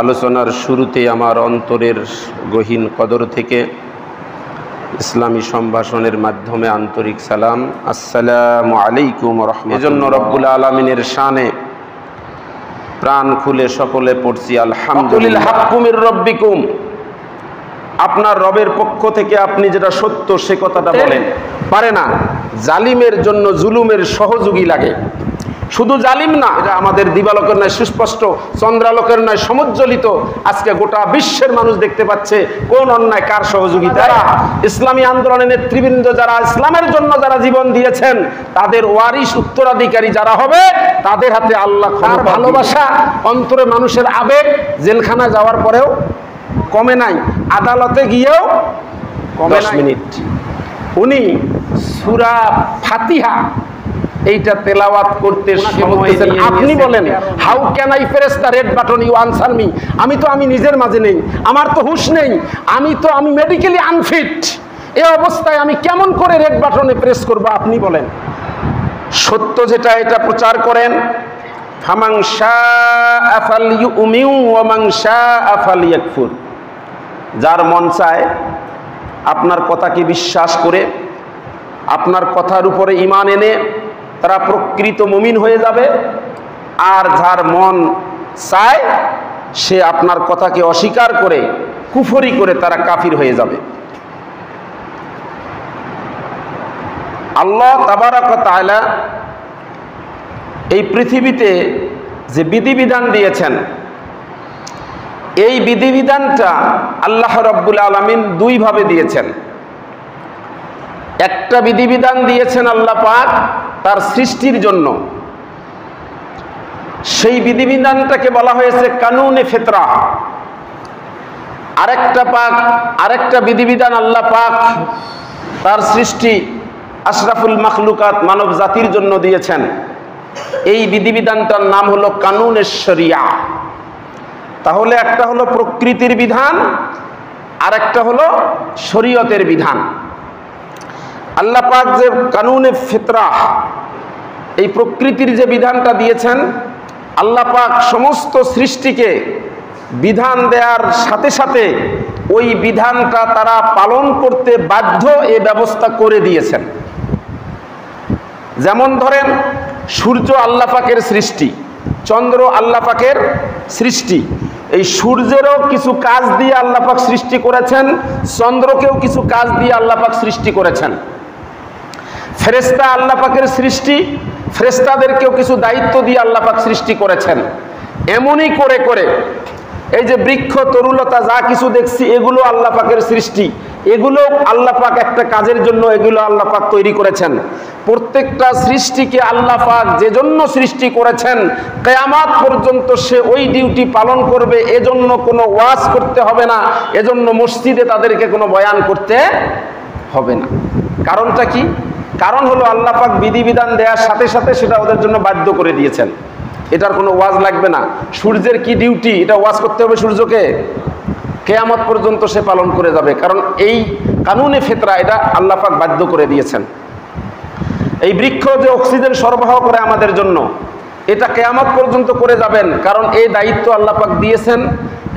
আলোচনার শুরুতে আমার অন্তরের গহীন কদর থেকে ইসলামী সম্ভাষণের মাধ্যমে আন্তরিক সালাম, আসসালামু আলাইকুম ওয়া রাহমাতুল্লাহ। এজন্য রব্বুল আলামিনের শানে প্রাণ খুলে সকলে পড়ছি আলহামদুলিল্লাহ। হাক্কু মির রব্বিকুম, আপনার রবের পক্ষ থেকে আপনি যেটা সত্য সে কথাটা বলেন। পারে না, জালিমের জন্য জুলুমের সহযোগী লাগে। শুধু জালিম না, এটা আমাদের দিবালোকের নয় সুস্পষ্ট, চন্দ্রালোকের নয় সমুজ্জ্বলিত। আজকে গোটা বিশ্বের মানুষ দেখতে পাচ্ছে কোন অন্যায় কার সহযোগিতা। ইসলামী আন্দোলনের নেতৃবৃন্দ যারা ইসলামের জন্য যারা জীবন দিয়েছেন, তাদের ওয়ারিশ উত্তরাধিকারী যারা হবে, তাদের হাতে আল্লাহ ভালোবাসা, অন্তরে মানুষের আবেগ জেলখানা যাওয়ার পরেও কমে নাই, আদালতে গিয়েও কমে 10 মিনিট উনি সূরা ফাতিহা এইটা তেলাওয়াত করতে সময় নিয়েছেন। আপনি বলেন, how can I press the red button, you answer me. আমি নিজের মাঝে নেই, আমার তো হুঁশ নেই, আমি মেডিকেলি আনফিট। এই অবস্থায় আমি কেমন করে রেড বাটনে প্রেস করব? আপনি বলেন। সত্য যেটা এটা প্রচার করেন। ফামান শাআ ফালইউমিন ওয়া মান শাআ ফালইয়াকফুর। যার মন চায় আপনার কথাকে বিশ্বাস করে আপনার কথার উপরে ঈমান এনে তারা প্রকৃত মুমিন হয়ে যাবে, আর যার মন চায় সে আপনার কথাকে অস্বীকার করে কুফরি করে তারা কাফির হয়ে যাবে। আল্লাহ তাবারাক ওয়া তাআলা এই পৃথিবীতে যে বিধিবিধান দিয়েছেন, এই বিধিবিধানটা আল্লাহ রাব্বুল আলামিন দুইভাবে দিয়েছেন। একটা বিধিবিধান দিয়েছেন আল্লাহ পাক তার সৃষ্টির জন্য, সেই বিধিবিধানটাকে বলা হয়েছে কানুনে ফিতরা। আরেকটা বিধিবিধান আল্লাহ পাক তার সৃষ্টি আশরাফুল মাখলুকাত মানব জাতির জন্য দিয়েছেন। এই বিধিবিধানটার নাম হলো কানুনে শরিয়া। তাহলে একটা হলো প্রকৃতির বিধান, আর একটা হলো শরীয়তের বিধান। আল্লাহ পাক যে কানুনে ফিতরা, এই প্রকৃতির যে বিধানটা দিয়েছেন, আল্লাহ পাক সমস্ত সৃষ্টিকে বিধান দেওয়ার সাথে সাথে ওই বিধানটা তারা পালন করতে বাধ্য, এ ব্যবস্থা করে দিয়েছেন। যেমন ধরেন, সূর্য আল্লাহ পাকের সৃষ্টি, চন্দ্র আল্লাহ পাকের সৃষ্টি। এই সূর্যেরও কিছু কাজ দিয়ে আল্লাহ পাক সৃষ্টি করেছেন, চন্দ্রকেও কিছু কাজ দিয়ে আল্লাহ পাক সৃষ্টি করেছেন। ফেরেশতা আল্লাহ পাকের সৃষ্টি, ফেরেশতাদেরকেও কিছু দায়িত্ব দিয়ে আল্লাহ পাক সৃষ্টি করেছেন। এমনই করে করে এই যে বৃক্ষ তরুলতা যা কিছু দেখছি, এগুলো আল্লাহ পাকের সৃষ্টি। এগুলো আল্লাহ পাক একটা কাজের জন্য এগুলো আল্লাহ পাক তৈরি করেছেন। প্রত্যেকটা সৃষ্টিকে আল্লাহ পাক যে জন্য সৃষ্টি করেছেন, কিয়ামত পর্যন্ত সে ওই ডিউটি পালন করবে। এজন্য কোনো ওয়াজ করতে হবে না, এজন্য মসজিদে তাদেরকে কোনো বয়ান করতে হবে না। কারণটা কি? কারণ হলো আল্লাহ পাক বিধিবিধান দেওয়ার সাথে সাথে সেটা ওদের জন্য বাধ্য করে দিয়েছেন। এটার কোনো ওয়াজ লাগবে না। সূর্যের কি ডিউটি, এটা ওয়াজ করতে হবে সূর্যকে? কিয়ামত পর্যন্ত সে পালন করে যাবে, কারণ এই কানুনে ফিতরা এটা আল্লাহ পাক বাধ্য করে দিয়েছেন। এই বৃক্ষ যে অক্সিজেন সরবরাহ করে আমাদের জন্য, এটা কিয়ামত পর্যন্ত করে যাবেন, কারণ এই দায়িত্ব আল্লাহ পাক দিয়েছেন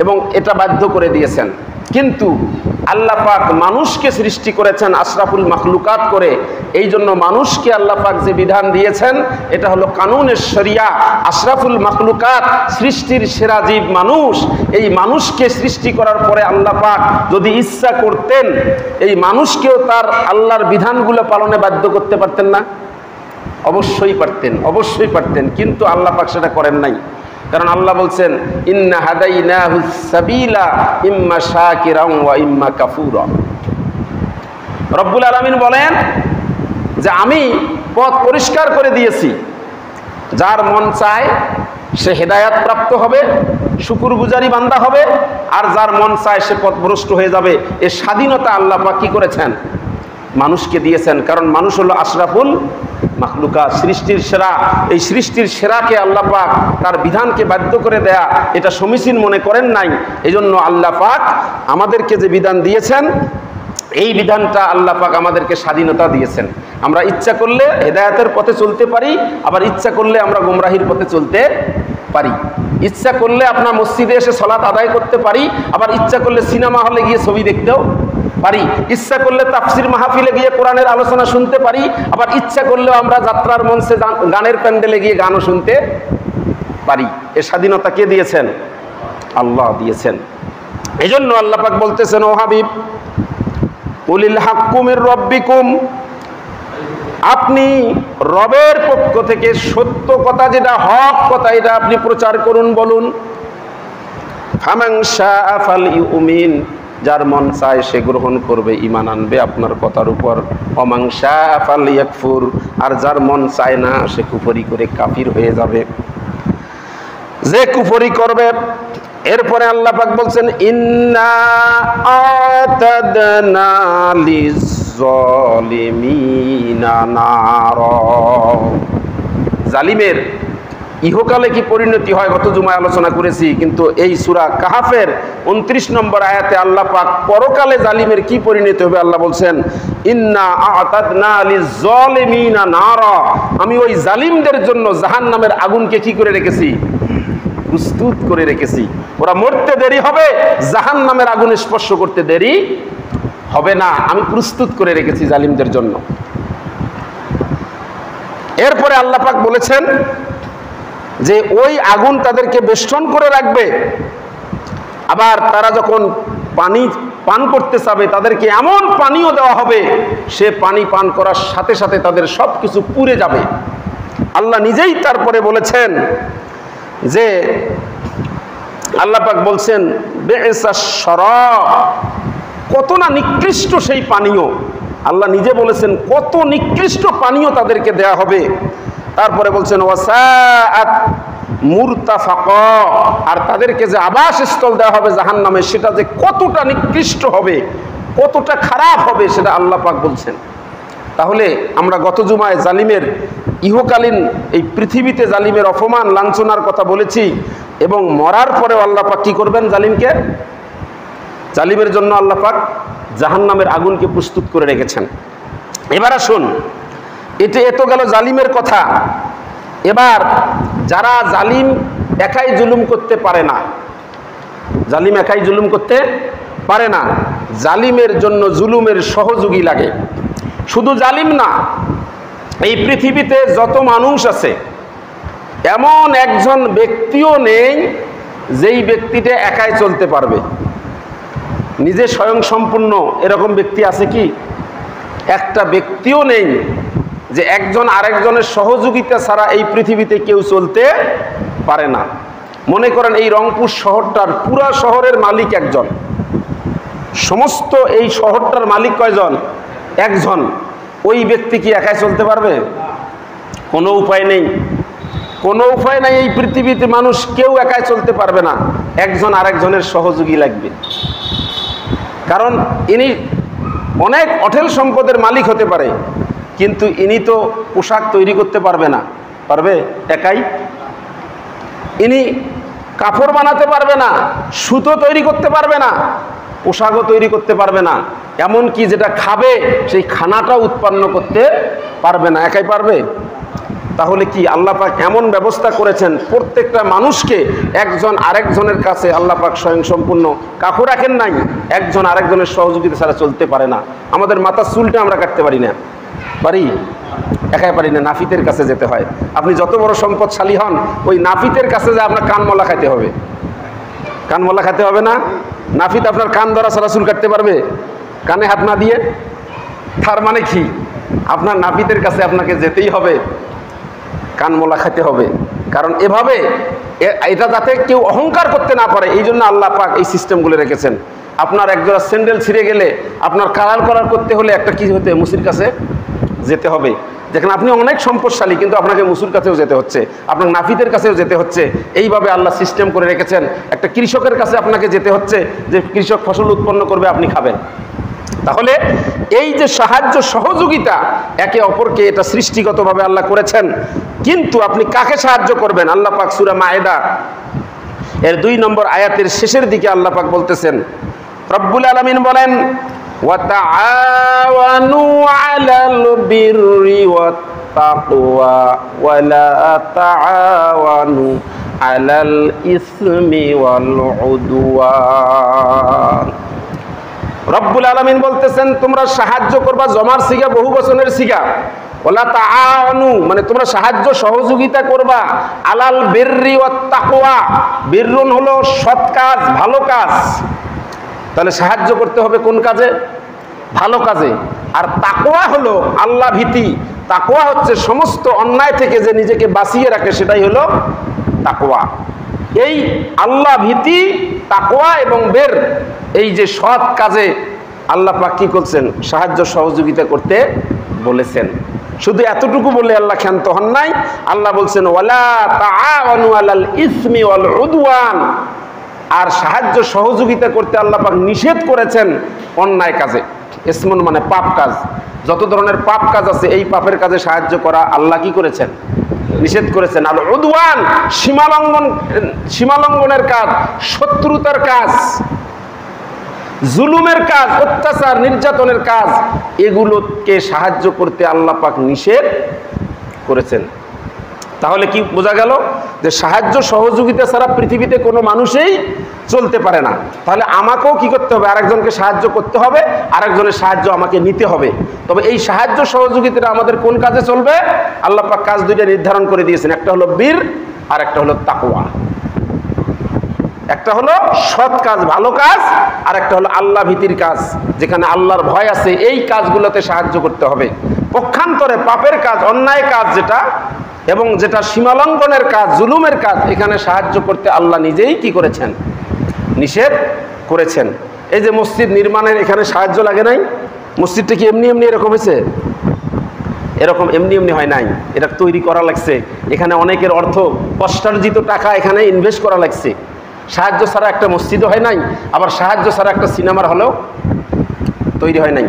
এবং এটা বাধ্য করে দিয়েছেন। কিন্তু আল্লাহ পাক মানুষকে সৃষ্টি করেছেন আশরাফুল মাখলুকাত করে, এই জন্য মানুষকে আল্লাহ পাক যে বিধান দিয়েছেন এটা হলো কানুনের শরিয়া। আশরাফুল মাখলুকাত, সৃষ্টির সেরা জীব মানুষ। এই মানুষকে সৃষ্টি করার পরে আল্লাহ পাক যদি ইচ্ছা করতেন, এই মানুষকেও তার আল্লাহর বিধানগুলো পালনে বাধ্য করতে পারতেন না? অবশ্যই পারতেন, অবশ্যই পারতেন, কিন্তু আল্লাহ পাক সেটা করেন নাই। কারণ আল্লাহ বলছেন, ইন্না হাদাইনাহুস সাবিলা ইম্মা শাকিরান ওয়া ইম্মা কাফুরা। রব্বুল আলামিন বলেন যে আমি পথ পরিষ্কার করে দিয়েছি। যার মন চায় সে হেদায়েত প্রাপ্ত হবে, শুকরগুজারি বান্দা হবে, আর যার মন চায় সে পথভ্রষ্ট হয়ে যাবে। এই স্বাধীনতা আল্লাহ পাক কি করেছেন? মানুষকে দিয়েছেন। কারণ মানুষ হলো আশরাফুল মাখলুকাত, সৃষ্টির সেরা। এই সৃষ্টির সেরাকে আল্লাহ পাক তার বিধানকে বাধ্য করে দেয়া এটা সমীচীন মনে করেন নাই। এজন্য আল্লাহ পাক আমাদেরকে যে বিধান দিয়েছেন, এই বিধানটা আল্লাহ পাক আমাদেরকে স্বাধীনতা দিয়েছেন। আমরা ইচ্ছা করলে হেদায়েতের পথে চলতে পারি, আবার ইচ্ছা করলে আমরা গোমরাহির পথে চলতে পারি। ইচ্ছা করলে আপনার মসজিদে এসে সালাত আদায় করতে পারি, আবার ইচ্ছা করলে সিনেমা হলে গিয়ে ছবি দেখতেও পারি। ইচ্ছা করলে তাফসির মাহফিলে গিয়ে কোরআনের আলোচনা শুনতে পারি, আবার ইচ্ছা করলেও আমরা যাত্রার মঞ্চে গানের প্যান্ডেলে গিয়ে গানও শুনতে পারি। এর স্বাধীনতা কে দিয়েছেন? আল্লাহ দিয়েছেন। এই জন্য আল্লাহ পাক বলতেছেন, ও হাবিব, কুলিল হাক্কু মির রাব্বিকুম, আপনি রবের পক্ষ থেকে সত্য কথা, যেটা হক কথা, এটা আপনি প্রচার করুন, বলুন। ফামান শাআ ফালইউমিন, যার মন চায় সে গ্রহণ করবে, ঈমান আনবে আপনার কথার উপর। ওমান শাআ ফালইয়াকফুর, আর যার মন চায় না সে কুফরি করে কাফির হয়ে যাবে, যে কুফরি করবে। এরপরে আল্লাহ পাক বলছেন, ইন্না আতাদনা লিজ-জালিমিনা নারা, জালিমের ইহকালে কি পরিণতি হয় গত জুমায় আলোচনা করেছি, কিন্তু এই সূরা কাহাফের 29 নম্বর আয়াতে আল্লাহ পাক পরকালে জালিমের কি পরিণতি হবে আল্লাহ বলছেন, ইন্না আতাদনা লিজ-জালিমিনা নারা, আমি ওই জালিমদের জন্য জাহান্নামের আগুনকে কি করে রেখেছি? প্রস্তুত করে রেখেছি। ওরা মরতে দেরি হবে, জাহান্নামের আগুন স্পর্শ করতে দেরি হবে না, আমি প্রস্তুত করে রেখেছি জালিমদের জন্য। এরপরে আল্লাহ পাক বলেছেন যে ওই আগুন তাদেরকে বেষ্টন করে রাখবে, আবার তারা যখন পানি পান করতে চাবে তাদেরকে এমন পানিও দেওয়া হবে, সে পানি পান করার সাথে সাথে তাদের সব কিছু পুড়ে যাবে। আল্লাহ নিজেই তারপরে বলেছেন যে, আল্লাহ পাক বলছেন, বি'সাশ শারাব, কত না নিকৃষ্ট সেই পানীয়। আল্লাহ নিজে বলেছেন কত নিকৃষ্ট পানীয় তাদেরকে দেয়া হবে। তারপরে বলছেন, ওয়াসাআত মুরতাফাকা, আর তাদেরকে যে আবাসস্থল দেওয়া হবে জাহান্নামে, সেটা যে কতটা নিকৃষ্ট হবে, কতটা খারাপ হবে, সেটা আল্লাহ পাক বলছেন। তাহলে আমরা গত জুমায় জালিমের ইহকালীন এই পৃথিবীতে জালিমের অপমান লাঞ্ছনার কথা বলেছি, এবং মরার পরেও আল্লাহ পাক কি করবেন? জালিমকে, জালিমের জন্য আল্লাহ পাক জাহান্নামের আগুনকে প্রস্তুত করে রেখেছেন। এবার আসুন, এত গেল জালিমের কথা। এবার যারা জালিম একাই জুলুম করতে পারে না, জালিম একাই জুলুম করতে পারে না, জালিমের জন্য জুলুমের সহযোগী লাগে। শুধু জালিম না, এই পৃথিবীতে যত মানুষ আছে এমন একজন ব্যক্তিও নেই যেই ব্যক্তিটা একাই চলতে পারবে, নিজে স্বয়ং সম্পূর্ণ, এরকম ব্যক্তি আছে কি? একটা ব্যক্তিও নেই যে একজন আরেকজনের সহযোগিতা ছাড়া এই পৃথিবীতে কেউ চলতে পারে না। মনে করেন এই রংপুর শহরটার পুরা শহরের মালিক একজন, সমস্ত এই শহরটার মালিক কয়জন? একজন। ওই ব্যক্তি কি একাই চলতে পারবে? কোনো উপায় নেই, কোনো উপায় নাই। এই পৃথিবীতে মানুষ কেউ একাই চলতে পারবে না, একজন আরেকজনের সহযোগী লাগবে। কারণ ইনি অনেক অঢেল সম্পদের মালিক হতে পারে, কিন্তু ইনি তো পোশাক তৈরি করতে পারবে না, পারবে একাই? ইনি কাপড় বানাতে পারবে না, সুতো তৈরি করতে পারবে না, পোশাকও তৈরি করতে পারবে না, এমনকি যেটা খাবে সেই খানাটাও উৎপন্ন করতে পারবে না, একাই পারবে? তাহলে কি আল্লাহ পাক এমন ব্যবস্থা করেছেন প্রত্যেকটা মানুষকে একজন আরেকজনের কাছে আল্লাহ পাক স্বয়ং সম্পূর্ণ কাপড় রাখেন নাই, একজন আরেকজনের সহযোগিতা ছাড়া চলতে পারে না। আমাদের মাথার চুলটা আমরা কাটতে পারি না, পারি? একাই পারি না, নাফিতের কাছে যেতে হয়। আপনি যত বড় সম্পদশালী হন, ওই নাফিতের কাছে যে আপনার কানমলা খাইতে হবে, কানমলা খাইতে হবে না? নাফিত আপনার কান ধরা ছাড়া চুল কাটতে পারবে কানে হাত না দিয়ে? তার মানে কি আপনার নাফিতের কাছে আপনাকে যেতেই হবে, কানমলা খাইতে হবে। কারণ এভাবে এটা যাতে কেউ অহংকার করতে না পারে, এই জন্য আল্লাহ পাক এই সিস্টেমগুলো রেখেছেন। আপনার একজোড়া স্যান্ডেল ছিঁড়ে গেলে আপনার কালার করতে হলে একটা কি হতে মুসির কাছে যেতে হবে। দেখেন আপনি অনেক সম্পদশালী, কিন্তু আপনাকে মুসুর কাছেও যেতে হচ্ছে, আপনার নাফিতের কাছেও যেতে হচ্ছে। এইভাবে আল্লাহ সিস্টেম করে রেখেছেন। একটা কৃষকের কাছে আপনাকে যেতে হচ্ছে, যে কৃষক ফসল উৎপন্ন করবে, আপনি খাবেন। তাহলে এই যে সাহায্য সহযোগিতা একে অপরকে, এটা সৃষ্টিগতভাবে আল্লাহ করেছেন। কিন্তু আপনি কাকে সাহায্য করবেন? আল্লাহ পাক সূরা মায়েদা এর 2 নম্বর আয়াতের শেষের দিকে আল্লাহ পাক বলতেছেন, রব্বুল আলামিন বলেন, ওয়া তাআওয়ানু আলাল বিররি ওয়াত তাকওয়া ওয়া লা তাআওয়ানু আলাল ইসমি ওয়াল উদওয়ান। রব্বুল আলামিন বলতেছেন তোমরা সাহায্য করবা, জমার সিগা বহু বচনের সিগা, ওয়ালা তাআনু মানে তোমরা সাহায্য সহযোগিতা করবা, আলাল বিররি ওয়াত তাকওয়া, বিররুন হলো সৎ কাজ, ভালো কাজ। তাহলে সাহায্য করতে হবে কোন কাজে? ভালো কাজে। আর তাকওয়া হলো আল্লাহ ভীতি। তাকওয়া হচ্ছে সমস্ত অন্যায় থেকে যে নিজেকে বাঁচিয়ে রাখে, সেটাই হলো তাকওয়া। এই আল্লাহ ভীতি, তাকওয়া এবং বের, এই যে সৎ কাজে আল্লাহ পাক কি করছেন? সাহায্য সহযোগিতা করতে বলেছেন। শুধু এতটুকু বলে আল্লাহ ক্ষান্ত হন নাই। আল্লাহ বলছেন ওয়ালা তাআওয়ানু আলাল ইসমি ওয়াল উদওয়ান। আর সাহায্য সহযোগিতা করতে আল্লাহ পাক নিষেধ করেছেন অন্যায় কাজে। ইসমুন মানে পাপ কাজ। যত ধরনের পাপ কাজ আছে এই পাপের কাজে সাহায্য করা আল্লাহ কি করেছেন? নিষেধ করেছেন। আল উদওয়ান সীমালঙ্ঘনের কাজ, শত্রুতার কাজ, জুলুমের কাজ, অত্যাচার নির্যাতনের কাজ, এগুলোকে সাহায্য করতে আল্লাহ পাক নিষেধ করেছেন। তাহলে কি বোঝা গেল? যে সাহায্য সহযোগিতা ছাড়া পৃথিবীতে কোনো মানুষই চলতে পারে না। তাহলে আমাকেও কি করতে হবে? আরেকজনকে সাহায্য করতে হবে, আরেকজনের সাহায্য আমাকে নিতে হবে। তবে এই সাহায্য সহযোগিতাটা আমাদের কোন কাজে চলবে? আল্লাহ পাক কাজ দুইটা নির্ধারণ করে দিয়েছেন। একটা হলো বীর, আর একটা হলো তাকওয়া। একটা হলো সৎ কাজ, ভালো কাজ, আর একটা হলো আল্লাহ ভীতির কাজ, যেখানে আল্লাহর ভয় আছে। এই কাজগুলোতে সাহায্য করতে হবে। পক্ষান্তরে পাপের কাজ, অন্যায় কাজ যেটা, এবং যেটা সীমালঙ্ঘনের কাজ, জুলুমের কাজ, এখানে সাহায্য করতে আল্লাহ নিজেই কি করেছেন? নিষেধ করেছেন। এই যে মসজিদ নির্মাণের এখানে সাহায্য লাগে নাই? মসজিদটা কি এমনি এমনি এরকম হয়েছে? এরকম এমনি এমনি হয় নাই। এটা তৈরি করা লাগছে। এখানে অনেকের অর্থ, কষ্টার্জিত টাকা এখানে ইনভেস্ট করা লাগছে। সাহায্য ছাড়া একটা মসজিদও হয় নাই, আবার সাহায্য ছাড়া একটা সিনেমার হলেও তৈরি হয় নাই।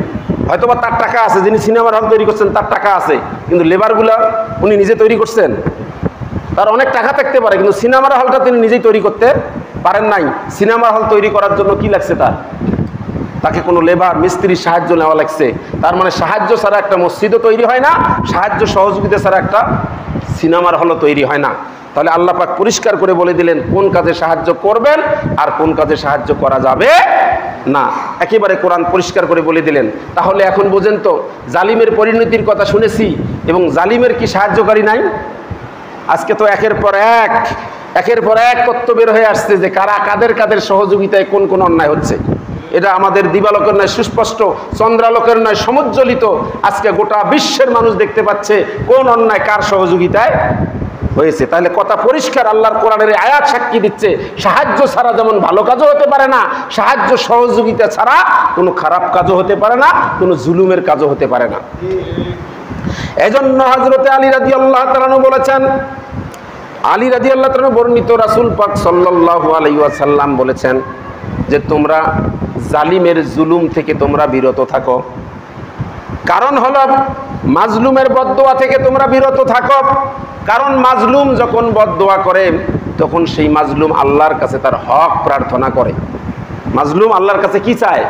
হয়তোবা তার টাকা আছে, যিনি সিনেমার হল তৈরি করছেন তার টাকা আছে, কিন্তু লেবারগুলা উনি নিজে তৈরি করছেন। তার অনেক টাকা থাকতে পারে, কিন্তু সিনেমার হলটা তিনি নিজেই তৈরি করতে পারেন নাই। সিনেমার হল তৈরি করার জন্য কি লাগছে? তাকে কোনো লেবার মিস্ত্রির সাহায্য নেওয়া লাগছে। তার মানে সাহায্য ছাড়া একটা মসজিদও তৈরি হয় না, সাহায্য সহযোগিতা ছাড়া একটা সিনেমার হলও তৈরি হয় না। তাহলে আল্লাহ পাক পরিষ্কার করে বলে দিলেন কোন কাজে সাহায্য করবেন আর কোন কাজে সাহায্য করা যাবে না। একেবারে কোরআন পরিষ্কার করে বলে দিলেন। তাহলে এখন বোঝেন তো, জালিমের পরিণতির কথা শুনেছি, এবং জালিমের কি সাহায্যকারী নাই? আজকে তো একের পর এক তত্ত্ব বের হয়ে আসছে যে কারা কাদের কাদের সহযোগিতায় কোন কোন অন্যায় হচ্ছে। এটা আমাদের দিবালোকের নয়, সুস্পষ্ট, চন্দ্রালোকের নয়, সমুজ্জ্বলিত। আজকে গোটা বিশ্বের মানুষ দেখতে পাচ্ছে কোন অন্যায় কার সহযোগিতায় হয়েছে। তাহলে কথা পরিষ্কার, আল্লাহর কোরআনের আয়াত সাক্ষী দিচ্ছে সাহায্য ছাড়া যেমন ভালো কাজও হতে পারে না, সাহায্য সহযোগিতা ছাড়া কোনো খারাপ কাজও হতে পারে না, কোনো জুলুমের কাজও হতে পারে না। এজন্য হযরতে আলী রাদিয়াল্লাহু তাআলা আনহু বলেছেন, আলী রাদিয়াল্লাহু তাআলা বর্ণিত, রাসূল পাক সাল্লাল্লাহু আলাইহি ওয়াসাল্লাম বলেছেন যে তোমরা জালিমের জুলুম থেকে তোমরা বিরত থাকো। কারণ হলো মাজলুমের বদদোয়া থেকে তোমরা বিরত থাকো। কারণ মাজলুম যখন বদদোয়া করে তখন সেই মাজলুম আল্লাহর কাছে তার হক প্রার্থনা করে। মাজলুম আল্লাহর কাছে কি চায়?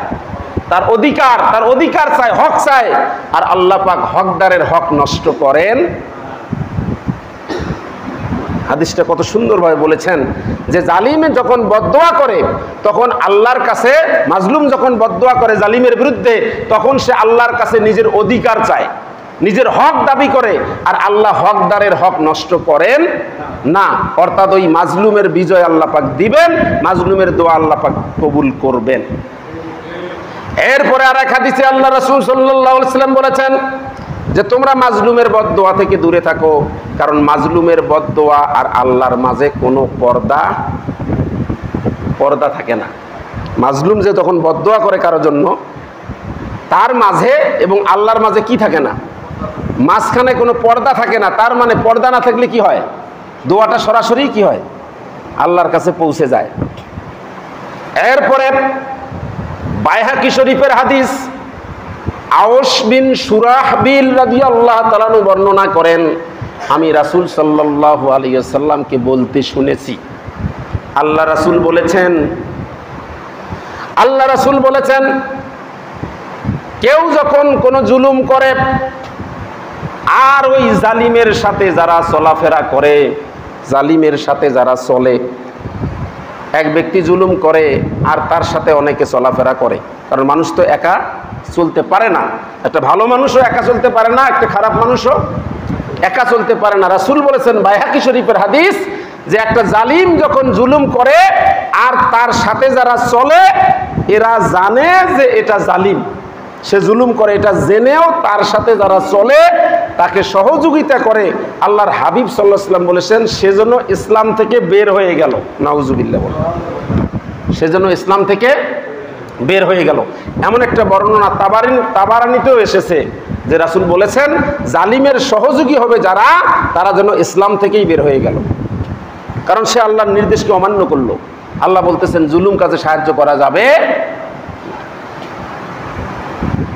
তার অধিকার চায়, হক চায়। আর আল্লাহ পাক হকদারের হক নষ্ট করেন। হাদিসটা কত সুন্দরভাবে বলেছেন যে জালিমে যখন বদদোয়া করে তখন আল্লাহর কাছে, মাজলুম যখন বদদোয়া করে জালিমের বিরুদ্ধে, তখন সে আল্লাহর কাছে নিজের অধিকার চায়, নিজের হক দাবি করে। আর আল্লাহ হকদারের হক নষ্ট করেন না। অর্থাৎ ওই মাজলুমের বিজয় আল্লাহ পাক দিবেন, মাজলুমের দোয়া আল্লাহ পাক কবুল করবেন। এরপরে আর এক হাদিসে আল্লাহ রাসূল সাল্লাল্লাহু আলাইহি ওয়াসাল্লাম বলেছেন যে তোমরা মাজলুমের বদদোয়া থেকে দূরে থাকো। কারণ মাজলুমের বদদোয়া আর আল্লাহর মাঝে কোনো পর্দা থাকে না। মাজলুম যে তখন বদদোয়া করে কারোর জন্য, তার মাঝে এবং আল্লাহর মাঝে কি থাকে না? মাঝখানে কোনো পর্দা থাকে না। তার মানে পর্দা না থাকলে কি হয়? দোয়াটা সরাসরি কি হয়? আল্লাহর কাছে পৌঁছে যায়। এরপরে বাইহাকি শরীফের হাদিস, আওস বিন শুরাহবিল রাদিয়াল্লাহু তাআলা আনহু বর্ণনা করেন, আমি রাসূল সাল্লাল্লাহু আলাইহি ওয়াসাল্লামকে বলতে শুনেছি, আল্লাহ রাসূল বলেছেন কেউ যখন কোনো জুলুম করে আর ওই জালিমের সাথে যারা চলাফেরা করে, জালিমের সাথে যারা চলে, এক ব্যক্তি জুলুম করে আর তার সাথে অনেকে চলাফেরা করে, কারণ মানুষ তো একা চলতে পারে না। একটা ভালো মানুষও একা চলতে পারে না, একটা খারাপ মানুষও একা চলতে পারে না। রাসূল বলেছেন, বাইহাকি শরীফের হাদিস, যে একটা জালিম যখন জুলুম করে আর তার সাথে যারা চলে এরা জানে যে এটা জালিম, সে জুলুম করে, এটা জেনেও তার সাথে যারা চলে তাকে সহযোগিতা করে, আল্লাহর হাবিব সাল্লাল্লাহু আলাইহি ওয়াসাল্লাম বলেছেন সেজন্য ইসলাম থেকে বের হয়ে গেল। নাউজুবিল্লাহ বলে, সেজন্য ইসলাম থেকে বের হয়ে গেল। এমন একটা বর্ণনা তাবারানীতেও এসেছে যে রাসূল বলেছেন জালিমের সহযোগী হবে যারা, তারা যেন ইসলাম থেকেই বের হয়ে গেল, কারণ সে আল্লাহর নির্দেশকে অমান্য করলো। আল্লাহ বলতেছেন জুলুম কাজে সাহায্য করা যাবে।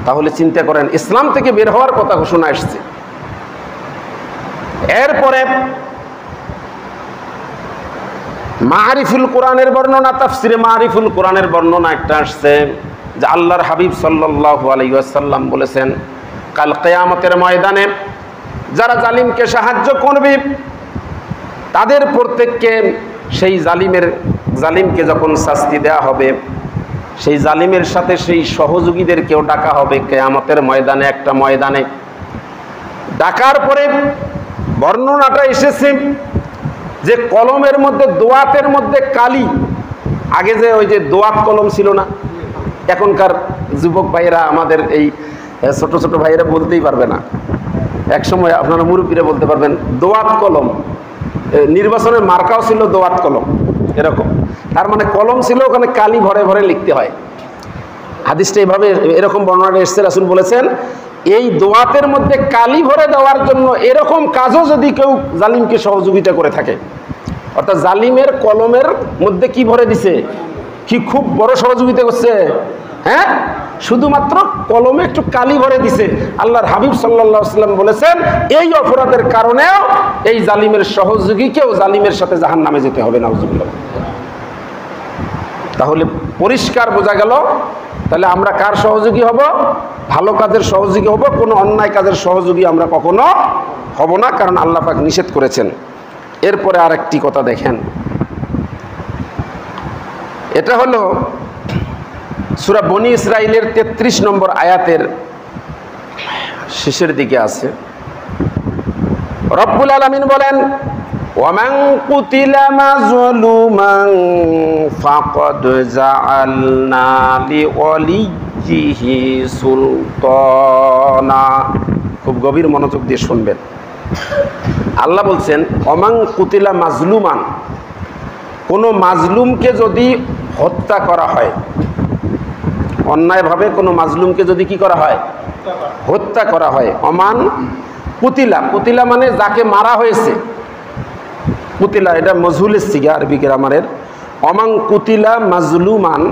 তাহলে চিন্তা করেন, ইসলাম থেকে বের হওয়ার কথা ঘোষণা আসছে। এরপরে মারিফুল কোরআনের বর্ণনা, তাফসিরে মারিফুল কোরআনের বর্ণনা একটা আসছে যে আল্লাহর হাবিব সাল্লাল্লাহু আলাইহি ওয়াসাল্লাম বলেছেন, কাল কিয়ামতের ময়দানে যারা জালিমকে সাহায্য করবে তাদের প্রত্যেককে সেই জালিমকে যখন শাস্তি দেওয়া হবে, সেই জালিমের সাথে সেই সহযোগীদেরকেও ডাকা হবে কিয়ামতের ময়দানে, একটা ময়দানে ডাকার পরে বর্ণনাটা এসেছে যে কলমের মধ্যে, দোয়াতের মধ্যে কালি, আগে যে ওই যে দোয়াত কলম ছিল না, এখনকার যুবক ভাইয়েরা, আমাদের এই ছোট ছোট ভাইয়েরা বলতেই পারবে না, এক সময় আপনারা মুরব্বীরা বলতে পারবেন, দোয়াত কলম, নির্বাচনের মার্কাও ছিল দোয়াত কলম, এরকম। তার মানে কলম ছিল, ওখানে কালি ভরে ভরে লিখতে হয়। হাদিসটা এইভাবে এরকম বর্ণনা এসেছে, রাসূল বলেছেন এই দোয়াতের মধ্যে কালি ভরে দেওয়ার জন্য এরকম কাজও যদি কেউ জালিমকে সহযোগিতা করে থাকে, অর্থাৎ জালিমের কলমের মধ্যে কি ভরে দিছে, কি খুব বড় সহযোগিতা করছে, হ্যাঁ, শুধুমাত্র কলমে একটু কালি ভরে দিছে, আল্লাহর হাবিব সাল্লাল্লাহু আলাইহি ওয়াসাল্লাম বলেছেন এই অপরাধের কারণেও এই জালিমের সহযোগীকেও জালিমের সাথে জাহান্নামে যেতে হবে। নাউজুবিল্লাহ। তাহলে পরিষ্কার বোঝা গেল, তাহলে আমরা কার সহযোগী হব? ভালো কাজের সহযোগী হব, কোনো অন্যায় কাজের সহযোগী আমরা কখনো হব না, কারণ আল্লাহ পাক নিষেধ করেছেন। এরপরে আরেকটি কথা দেখেন, এটা হলো সূরা বনী ইসরাইলের 33 নম্বর আয়াতের শেষের দিকে আছে। রব্বুল আলামিন বলেন, ওয়ামান কুতিলা মাজলুমান ফাকাদ জাআলনা লিওয়ালিয়িহি সুলতানা। খুব গভীর মনোযোগ দিয়ে শুনবেন। আল্লাহ বলছেন, ওয়ামান কুতিলা মাজলুমান, কোনো মাজলুমকে যদি হত্যা করা হয়, অন্যায়ভাবে কোনো মাজলুমকে যদি কি করা হয়, হত্যা করা হয়। ওমান কুতিলা, কুতিলা মানে যাকে মারা হয়েছে, কুতিলা এটা মজহুলের সিগা আরবি গ্রামারের। ওমান কুতিলা মাজলুমান,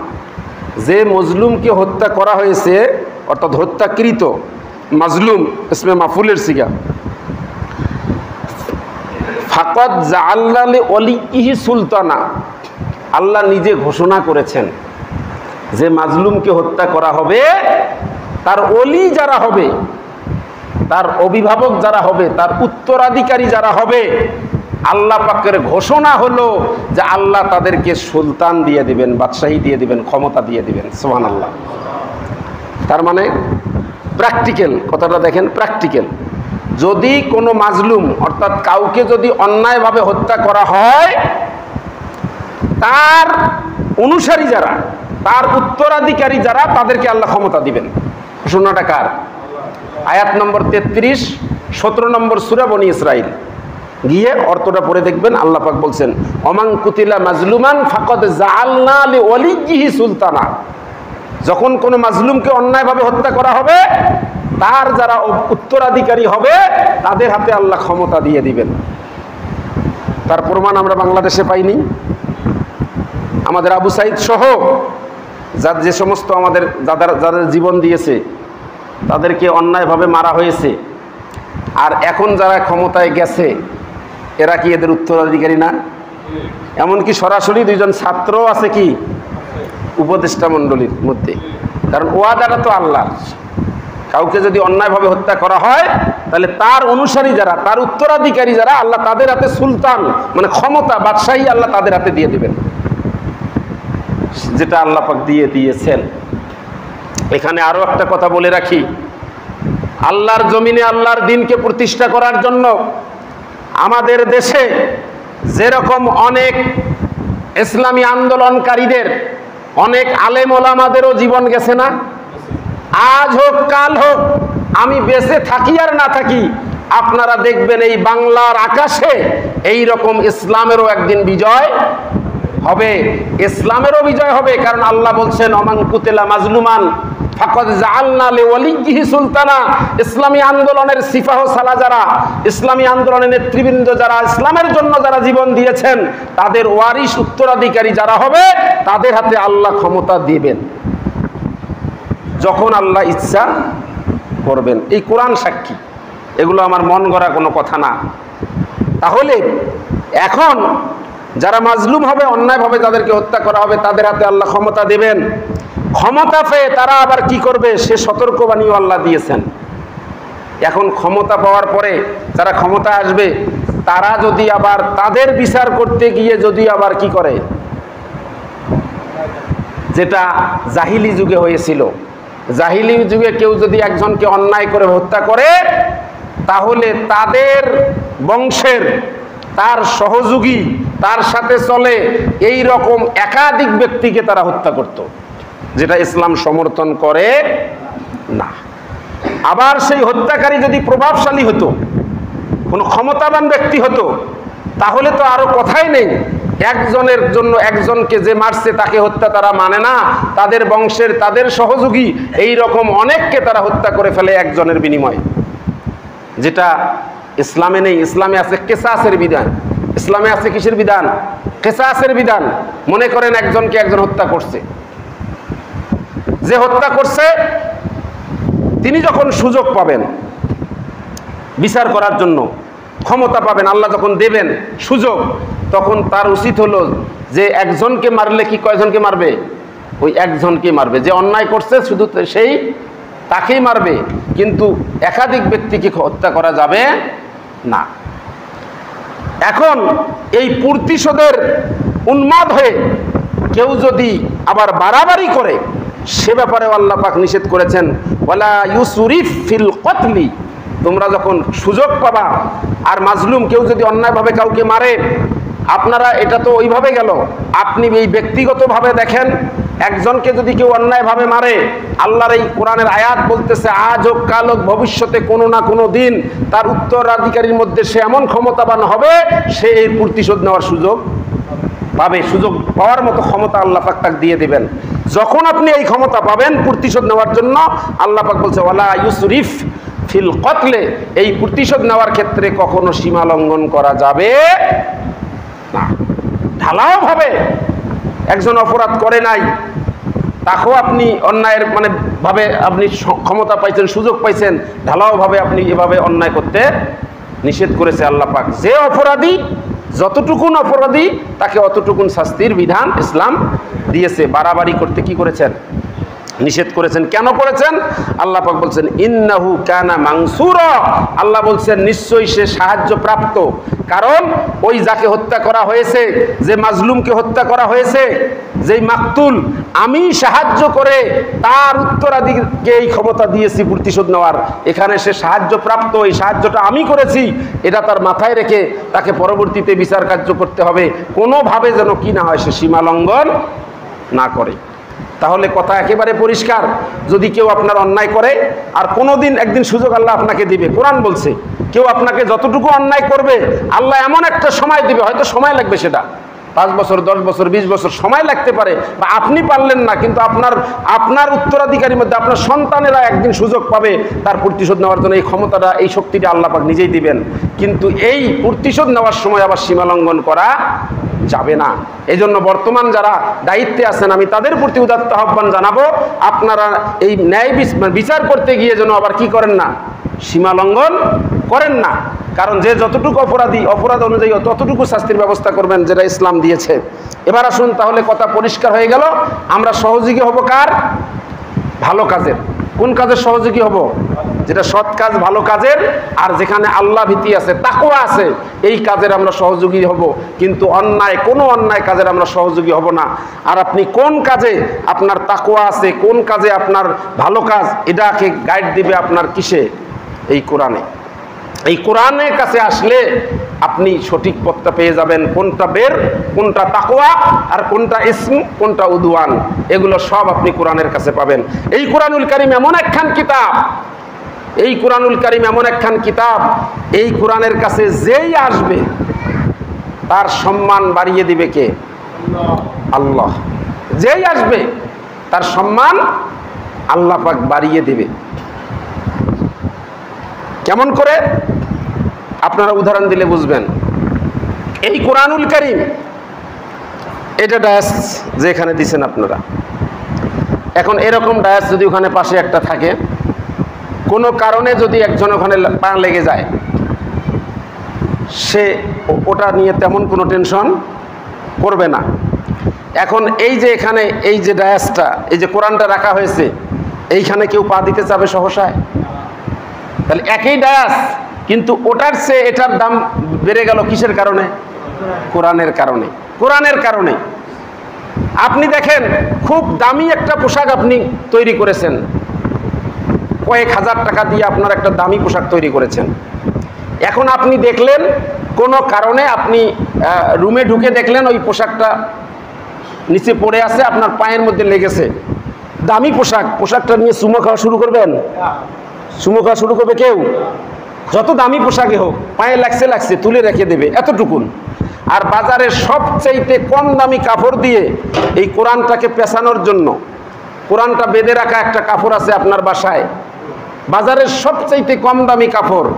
যে মজলুমকে হত্যা করা হয়েছে, অর্থাৎ হত্যাকৃত, মাজলুম ইসমে মাফুলের সিগা। ফাকাদ জাআলনা লিওয়ালিয়িহি সুলতানা, আল্লাহ নিজে ঘোষণা করেছেন যে মাজলুমকে হত্যা করা হবে, তার ওলি যারা হবে, তার অভিভাবক যারা হবে, তার উত্তরাধিকারী যারা হবে, আল্লাহ পাকের ঘোষণা হলো যে আল্লাহ তাদেরকে সুলতান দিয়ে দিবেন, বাদশাহী দিয়ে দিবেন, ক্ষমতা দিয়ে দিবেন। সুবহানাল্লাহ। তার মানে প্র্যাকটিক্যাল কথাটা দেখেন, প্র্যাকটিক্যাল। যদি কোনো মাজলুম, অর্থাৎ কাউকে যদি অন্যায়ভাবে হত্যা করা হয়, তার অনুসারী যারা, তার উত্তরাধিকারী যারা, তাদেরকে আল্লাহ ক্ষমতা দিবেন। ঘোষণাটা কার? আয়াত নম্বর 33, 17 নম্বর সূরা বনী ইসরাইল। গিয়ে অর্থটা পড়ে দেখবেন, আল্লাহ পাক বলছেন, ওমান কুতিলা মাজলুমান ফাকাদ জাআলনা লিওয়ালিয়িহি সুলতানা। যখন কোনো মাজলুমকে অন্যায়ভাবে হত্যা করা হবে, তার যারা উত্তরাধিকারী হবে, তাদের হাতে আল্লাহ ক্ষমতা দিয়ে দিবেন। তার প্রমাণ আমরা বাংলাদেশে পাইনি। আমাদের আবু সাইদ সহ যে সমস্ত আমাদের যাদের জীবন দিয়েছে, তাদেরকে অন্যায়ভাবে মারা হয়েছে, আর এখন যারা ক্ষমতায় গেছে, এরা কি এদের উত্তরাধিকারী না? এমনকি সরাসরি দুইজন ছাত্র আছে কি উপদেষ্টা মণ্ডলীর মধ্যে, কারণ ওয়াদাটা তো আল্লাহর। কাউকে যদি অন্যায়ভাবে হত্যা করা হয় তাহলে তার অনুসারী যারা, তার উত্তরাধিকারী যারা, আল্লাহ তাদের হাতে সুলতান মানে ক্ষমতা, বাদশাহী আল্লাহ তাদের হাতে দিয়ে দেবেন, যেটা আল্লাহ পাক দিয়ে দিয়েছেন। এখানে আরো একটা কথা বলে রাখি, আল্লাহর জমিনে আল্লাহর দ্বীনকে প্রতিষ্ঠা করার জন্য আমাদের দেশে যেরকম অনেক ইসলামী আন্দোলনকারীদের, অনেক আলেম ওলামাদেরও জীবন গেছে না? আজ হোক কাল হোক, আমি বেঁচে থাকি আর না থাকি, আপনারা দেখবেন এই বাংলার আকাশে এই রকম ইসলামেরও একদিন বিজয় হবে, ইসলামেরও বিজয় হবে। কারণ আল্লাহ বলছেন অমান কুতিলা মাজলুমান ফাকাদ জাআলনা লিওয়ালিয়্যিহি সুলতানা। ইসলামী আন্দোলনের সিফাহ সালা যারা, ইসলামী আন্দোলনের নেতৃবৃন্দ যারা, ইসলামের জন্য যারা জীবন দিয়েছেন, তাদের ওয়ারিশ উত্তরাধিকারী যারা হবে, তাদের হাতে আল্লাহ ক্ষমতা দিবেন যখন আল্লাহ ইচ্ছা করবেন। এই কোরআন সাক্ষী, এগুলো আমার মন গড়া কোনো কথা না। তাহলে এখন যারা মাজলুম হবে, অন্যায়ভাবে যাদেরকে হত্যা করা হবে, তাদের হাতে আল্লাহ ক্ষমতা দেবেন। ক্ষমতা পেয়ে তারা আবার কি করবে, সে সতর্কবাণীও আল্লাহ দিয়েছেন। এখন ক্ষমতা পাওয়ার পরে যারা ক্ষমতা আসবে, তারা যদি আবার তাদের বিচার করতে গিয়ে যদি আবার কি করে, যেটা জাহিলি যুগে হয়েছিল, জাহিলি যুগে কেউ যদি একজনকে অন্যায় করে হত্যা করে, তাহলে তাদের বংশের, তার সহযোগী, তার সাথে চলে এই রকম একাধিক ব্যক্তিকে তারা হত্যা করত, যেটা ইসলাম সমর্থন করে না। আবার সেই হত্যাকারী যদি প্রভাবশালী হতো, কোনো ক্ষমতাবান ব্যক্তি হতো, তাহলে তো আরো কথাই নেই। একজনের জন্য একজনকে যে মারছে তাকে হত্যা তারা মানে না, তাদের বংশের, তাদের সহযোগী এই রকম অনেককে তারা হত্যা করে ফেলে একজনের বিনিময়ে, যেটা ইসলামে নেই। ইসলামে আছে কিসাসের বিধান। ইসলামে আছে কিসের বিধান? কিসাসের বিধান। মনে করেন একজনকে একজন হত্যা করছে, যে হত্যা করছে তিনি যখন সুযোগ পাবেন বিচার করার জন্য, ক্ষমতা পাবেন, আল্লাহ যখন দেবেন সুযোগ, তখন তার উচিত হলো যে একজনকে মারলে কি কয়জনকে মারবে? ওই একজনকে মারবে। যে অন্যায় করছে শুধু সেই তাকেই মারবে, কিন্তু একাধিক ব্যক্তিকে হত্যা করা যাবে না। এখন এই প্রতিশোধের উন্মাদ হয়ে কেউ যদি আবার বাড়াবাড়ি করে, সে ব্যাপারে আল্লাহ পাক নিষেধ করেছেন, ওয়ালা ইউসরিফ ফিল কতলি। তোমরা যখন সুযোগ পাবা, আর মাজলুম কেউ যদি অন্যায়ভাবে কাউকে মারে, আপনারা এটা তো ওইভাবে গেল, আপনি এই ব্যক্তিগতভাবে দেখেন, একজনকে যদি কেউ অন্যায়ভাবে মারে, আল্লাহর এই কোরআনের আয়াত বলতেছে আজ হোক কাল হোক ভবিষ্যতে কোনো না কোনো দিন তার উত্তরাধিকারীর মধ্যে সে এমন ক্ষমতাবান হবে, সে এই প্রতিশোধ নেওয়ার সুযোগ পাবে। সুযোগ পাওয়ার মতো ক্ষমতা আল্লাহ পাক তাকে দিয়ে দেবেন। যখন আপনি এই ক্ষমতা পাবেন প্রতিশোধ নেওয়ার জন্য, আল্লাহ পাক বলছে ওয়ালা ইউসরিফ ফিল কতলে, এই প্রতিশোধ নেওয়ার ক্ষেত্রে কখনো সীমা লঙ্ঘন করা যাবে না। ঢালাও ভাবে একজন অপরাধ করে নাই, তাকেও আপনি অন্যায়ের মানে ভাবে আপনি ক্ষমতা পাইছেন, সুযোগ পাইছেন, ঢালাও ভাবে আপনি এভাবে অন্যায় করতে নিষেধ করেছে আল্লাহ পাক। যে অপরাধী, যতটুকুন অপরাধী তাকে অতটুকুন শাস্তির বিধান ইসলাম দিয়েছে। বাড়াবাড়ি করতে কি করেছেন? নিষেধ করেছেন। কেন করেছেন? আল্লাহ পাক বলছেন ইন্নাহু কানা মানসুরা। আল্লাহ বলছেন নিশ্চয়ই সে সাহায্য প্রাপ্ত। কারণ ওই যাকে হত্যা করা হয়েছে, যে মাজলুমকে হত্যা করা হয়েছে, যেই মাকতুল, আমি সাহায্য করে তার উত্তরাধিকারীকে এই ক্ষমতা দিয়েছি প্রতিশোধ নেওয়ার। এখানে সে সাহায্য প্রাপ্ত, এই সাহায্যটা আমি করেছি, এটা তার মাথায় রেখে তাকে পরবর্তীতে বিচার কার্য করতে হবে। কোনোভাবে যেন কি না হয়, সে সীমা লঙ্ঘন না করে। তাহলে কথা একেবারে পরিষ্কার, যদি কেউ আপনার অন্যায় করে, আর কোনোদিন একদিন সুযোগ আল্লাহ আপনাকে দিবে। কোরআন বলছে কেউ আপনাকে যতটুকু অন্যায় করবে, আল্লাহ এমন একটা সময় দিবে, হয়তো সময় লাগবে, সেটা 5 বছর 10 বছর 20 বছর সময় লাগতে পারে, বা আপনি পারলেন না, কিন্তু আপনার উত্তরাধিকারীর মধ্যে আপনার সন্তানেরা একদিন সুযোগ পাবে তার প্রতিশোধ নেওয়ার জন্য। এই ক্ষমতাটা, এই শক্তিটা আল্লাহ পাক নিজেই দিবেন। কিন্তু এই প্রতিশোধ নেওয়ার সময় আবার সীমা লঙ্ঘন করা যাবে না। এই জন্য বর্তমান যারা দায়িত্বে আছেন, আমি তাদের প্রতি উদাত্ত আহ্বান জানাবো, আপনারা এই ন্যায় বিচার করতে গিয়ে যেন আবার কি করেন না, সীমা লঙ্ঘন করেন না। কারণ যে যতটুকু অপরাধী, অপরাধ অনুযায়ী ততটুকু শাস্তির ব্যবস্থা করবেন, যেটা ইসলাম দিয়েছে। এবার আসুন, তাহলে কথা পরিষ্কার হয়ে গেল, আমরা সহযোগী হব কার? ভালো কাজের। কোন কাজের সহযোগী হব? যেটা সৎ কাজ, ভালো কাজের, আর যেখানে আল্লাহ ভীতি আছে, তাকওয়া আছে, এই কাজের আমরা সহযোগী হব। কিন্তু অন্যায়, কোনো অন্যায় কাজের আমরা সহযোগী হব না। আর আপনি কোন কাজে আপনার তাকওয়া আছে, কোন কাজে আপনার ভালো কাজ, এটাকে গাইড দিবে আপনার কিসে? এই কোরআনে। এই কোরআনের কাছে আসলে আপনি সঠিক পথটা পেয়ে যাবেন, কোনটা বের, কোনটা তাকওয়া, আর কোনটা ইসম, কোনটা উদওয়ান, এগুলো সব আপনি কোরআনের কাছে পাবেন। এই কোরআনুল কারীম এমন একখান কিতাব, এই কোরআনুল কারীম এমন একখান কিতাব, এই কোরআনের কাছে যেই আসবে তার সম্মান বাড়িয়ে দিবে কে? আল্লাহ। যেই আসবে তার সম্মান আল্লাহ পাক বাড়িয়ে দিবে। কেমন করে? আপনারা উদাহরণ দিলে বুঝবেন। এই কোরআনুল কারীম, এটা ডায়াস যেখানে দিছেন আপনারা, এখন এরকম ডায়াস যদি ওখানে পাশে একটা থাকে, কোনো কারণে যদি একজন ওখানে পা লেগে যায়, সে ওটা নিয়ে তেমন কোনো টেনশন করবে না। এখন এই যে এখানে এই যে ডায়াসটা, এই যে কোরআনটা রাখা হয়েছে, এইখানে কেউ পা দিতে চাবে সহসায়? তাহলে একই ডায়াস, কিন্তু ওটার চেয়ে এটার দাম বেড়ে গেল কিসের কারণে? কোরআনের কারণে। কোরআনের কারণে। আপনি দেখেন, খুব দামি একটা পোশাক আপনি তৈরি করেছেন, কয়েক হাজার টাকা দিয়ে আপনার একটা দামি পোশাক তৈরি করেছেন। এখন আপনি দেখলেন কোনো কারণে আপনি রুমে ঢুকে দেখলেন ওই পোশাকটা নিচে পড়ে আছে, আপনার পায়ের মধ্যে লেগেছে। দামি পোশাক, পোশাকটা নিয়ে চুমো খাওয়া শুরু করবেন? চুমো খাওয়া শুরু করবে কেউ? যত দামি পোশাকে হোক, পায়ে লাগছে লাগছে, তুলে রেখে দেবে, এতটুকুন। আর বাজারের সবচাইতে কম দামি কাপড় দিয়ে এই কোরআনটাকে পেঁচানোর জন্য, কোরআনটা বেঁধে রাখা একটা কাপড় আছে আপনার বাসায়, বাজারের সবচাইতে কম দামি কাপড়,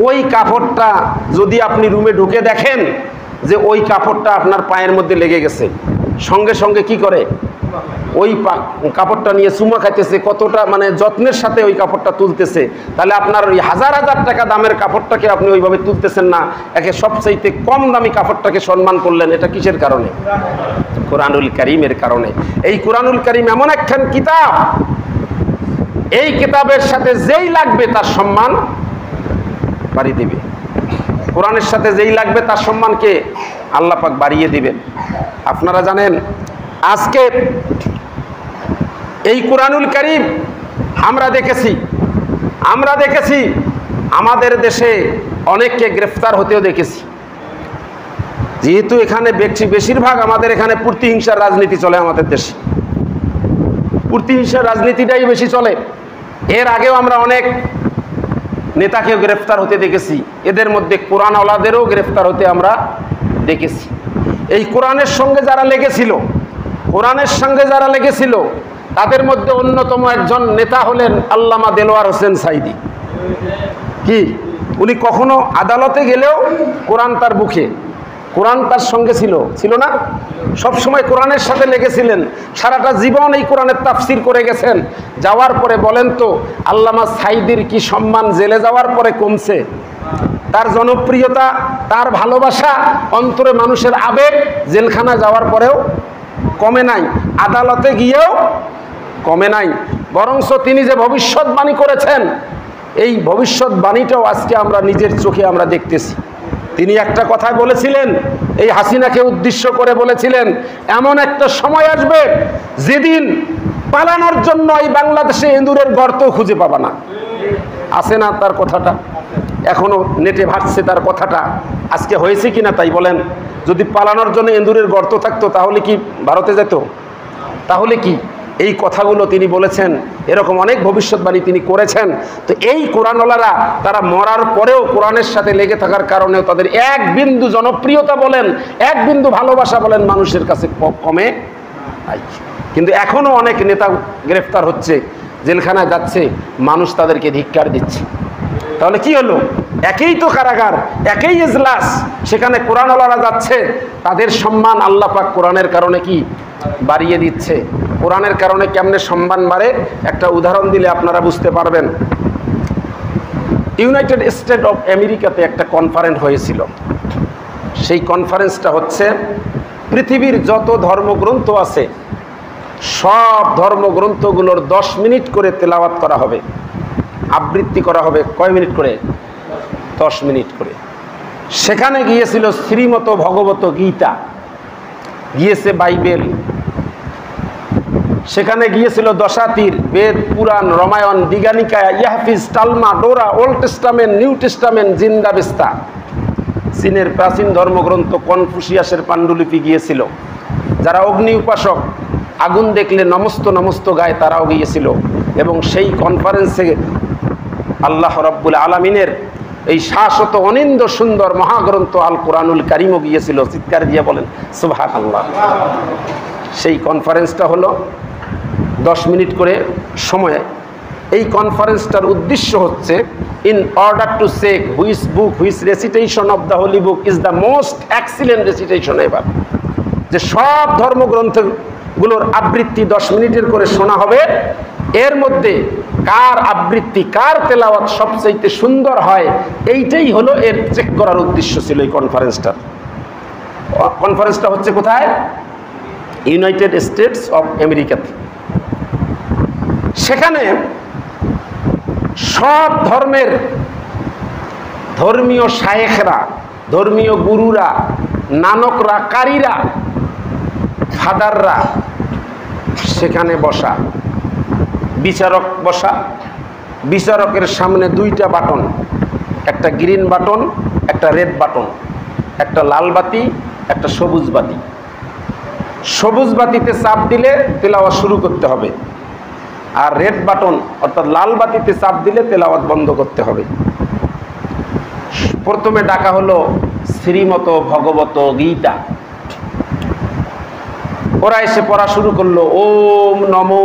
ওই কাপড়টা যদি আপনি রুমে ঢুকে দেখেন যে ওই কাপড়টা আপনার পায়ের মধ্যে লেগে গেছে, সঙ্গে সঙ্গে কি করে? ওই কাপড়টা নিয়ে চুমা খাইতেছে, কতটা মানে যত্নের সাথে ওই কাপড়টা তুলতেছে। তাহলে আপনার ওই হাজার হাজার টাকা দামের কাপড়টাকে আপনি ওইভাবে তুলতেছেন না, একে সবচাইতে কম দামি কাপড়টাকে সম্মান করলেন। এটা কিসের কারণে? কোরআনুল কারীমের কারণে। এই কোরআনুল কারীম এমন একখান কিতাব, এই কিতাবের সাথে যেই লাগবে তার সম্মান বাড়িয়ে দিবে। কোরআনের সাথে যেই লাগবে তার সম্মানকে আল্লাহ পাক বাড়িয়ে দিবেন। আপনারা জানেন, আজকে এই কোরআনুল কারীম আমরা দেখেছি আমাদের দেশে অনেককে গ্রেফতার হতেও দেখেছি। যেহেতু এখানে বেশিরভাগ আমাদের এখানে প্রতিহিংসার রাজনীতি চলে, আমাদের দেশে প্রতিহিংসার রাজনীতিটাই বেশি চলে। এর আগেও আমরা অনেক নেতাকেও গ্রেফতার হতে দেখেছি, এদের মধ্যে কোরআনওয়ালাদেরও গ্রেফতার হতে আমরা দেখেছি। এই কোরআনের সঙ্গে যারা লেগেছিল তাদের মধ্যে অন্যতম একজন নেতা হলেন আল্লামা দেলোয়ার হোসেন সাঈদী। কি উনি কখনো আদালতে গেলেও কোরআন তার বুকে, কোরআন তার সঙ্গে ছিল না? সব সময় কোরআনের সাথে লেগেছিলেন, সারাটা জীবন এই কোরআনের তাফসির করে গেছেন। যাওয়ার পরে বলেন তো, আল্লামা সাঈদীর কি সম্মান জেলে যাওয়ার পরে কমছে? তার জনপ্রিয়তা, তার ভালোবাসা, অন্তরে মানুষের আবেগ জেলখানা যাওয়ার পরেও কমে নাই, আদালতে গিয়েও কমে নাই। বরঞ্চ তিনি যে ভবিষ্যৎবাণী করেছেন, এই ভবিষ্যৎবাণীটাও আজকে আমরা নিজের চোখে আমরা দেখতেছি। তিনি একটা কথা বলেছিলেন, এই হাসিনাকে উদ্দেশ্য করে বলেছিলেন, এমন একটা সময় আসবে যেদিন পালানোর জন্য এই বাংলাদেশে ইঁদুরের গর্ত খুঁজে পাবা না। আছে না তার কথাটা? এখনো নেটে ভাসছে তার কথাটা। আজকে হয়েছে কিনা তাই বলেন? যদি পালানোর জন্য ইঁদুরের গর্ত থাকতো তাহলে কি ভারতে যেত? তাহলে কি? এই কথাগুলো তিনি বলেছেন, এরকম অনেক ভবিষ্যৎবাণী তিনি করেছেন। তো এই কোরআনওয়ালারা তারা মরার পরেও কোরআনের সাথে লেগে থাকার কারণেও তাদের এক বিন্দু জনপ্রিয়তা বলেন, এক বিন্দু ভালোবাসা বলেন মানুষের কাছে কমে নাই। কিন্তু এখনও অনেক নেতা গ্রেফতার হচ্ছে, জেলখানায় যাচ্ছে, মানুষ তাদেরকে ধিক্কার দিচ্ছে। তাহলে কি হলো? একই তো কারাগার, একই ইজলাস, সেখানে কোরআনওয়ালারা যাচ্ছে, তাদের সম্মান আল্লাহ পাক কোরআনের কারণে কি বাড়িয়ে দিচ্ছে। কোরআনের কারণে কেমনে সম্মান বাড়ে একটা উদাহরণ দিলে আপনারা বুঝতে পারবেন। ইউনাইটেড স্টেট অফ আমেরিকাতে একটা কনফারেন্স হয়েছিল। সেই কনফারেন্সটা হচ্ছে পৃথিবীর যত ধর্মগ্রন্থ আছে সব ধর্মগ্রন্থগুলোর 10 মিনিট করে তেলাওয়াত করা হবে, আবৃত্তি করা হবে। কয় মিনিট করে? 10 মিনিট করে। সেখানে গিয়েছিল শ্রীমত ভগবত গীতা, গিয়েছে বাইবেল, সেখানে গিয়েছিল দশাতীর, বেদ, পুরাণ, রামায়ণ, দিগানিকায়, ইয়াহফিজ, তালমা, ডোরা, ওল্ড টেস্টামেন্ট, নিউ টেস্টামেন্ট, জিন্দাবেস্তা, চীনের প্রাচীন ধর্মগ্রন্থ কনফুসিয়াসের পাণ্ডুলিপি গিয়েছিল। যারা অগ্নি উপাসক, আগুন দেখলে নমস্ত নমস্ত গায়ে, তারাও গিয়েছিল। এবং সেই কনফারেন্সে আল্লাহ রাব্বুল আলামিনের এই শাশ্বত অনিন্দ সুন্দর মহাগ্রন্থ আল কোরআনুল কারীমও গিয়েছিল। চিৎকার দিয়ে বলেন সুবহানাল্লাহ। সেই কনফারেন্সটা হলো 10 মিনিট করে সময়ে। এই কনফারেন্সটার উদ্দেশ্য হচ্ছে in order to check which book, which recitation of the holy book is the most excellent recitation ever. যে সব ধর্মগ্রন্থগুলোর আবৃত্তি 10 মিনিটের করে শোনা হবে, এর মধ্যে কার আবৃত্তি, কার তেলাওয়াত সবচেয়ে সুন্দর হয়, এইটাই হলো এর চেক করার উদ্দেশ্য ছিল এই কনফারেন্সটার। কনফারেন্সটা হচ্ছে কোথায়? ইউনাইটেড স্টেটস অফ আমেরিকাতে। সেখানে সব ধর্মের ধর্মীয় শায়েখরা, ধর্মীয় গুরুরা, নানকরা, কারীরা, ফাদাররা সেখানে বসা, বিচারক বসা। বিচারকের সামনে 2টা বাটন, একটা গ্রিন বাটন, একটা রেড বাটন, একটা লাল বাতি, একটা সবুজ বাতি। সবুজ বাতিতে চাপ দিলে তেলাওয়াত শুরু করতে হবে, আর রেড বাটন অর্থাৎ লাল বাতিতে চাপ দিলে তেলাওয়াত বন্ধ করতে হবে। প্রথমে ডাকা হলো শ্রীমত ভগবত গীতা। ওরা এসে পড়া শুরু করলো, ওম নমো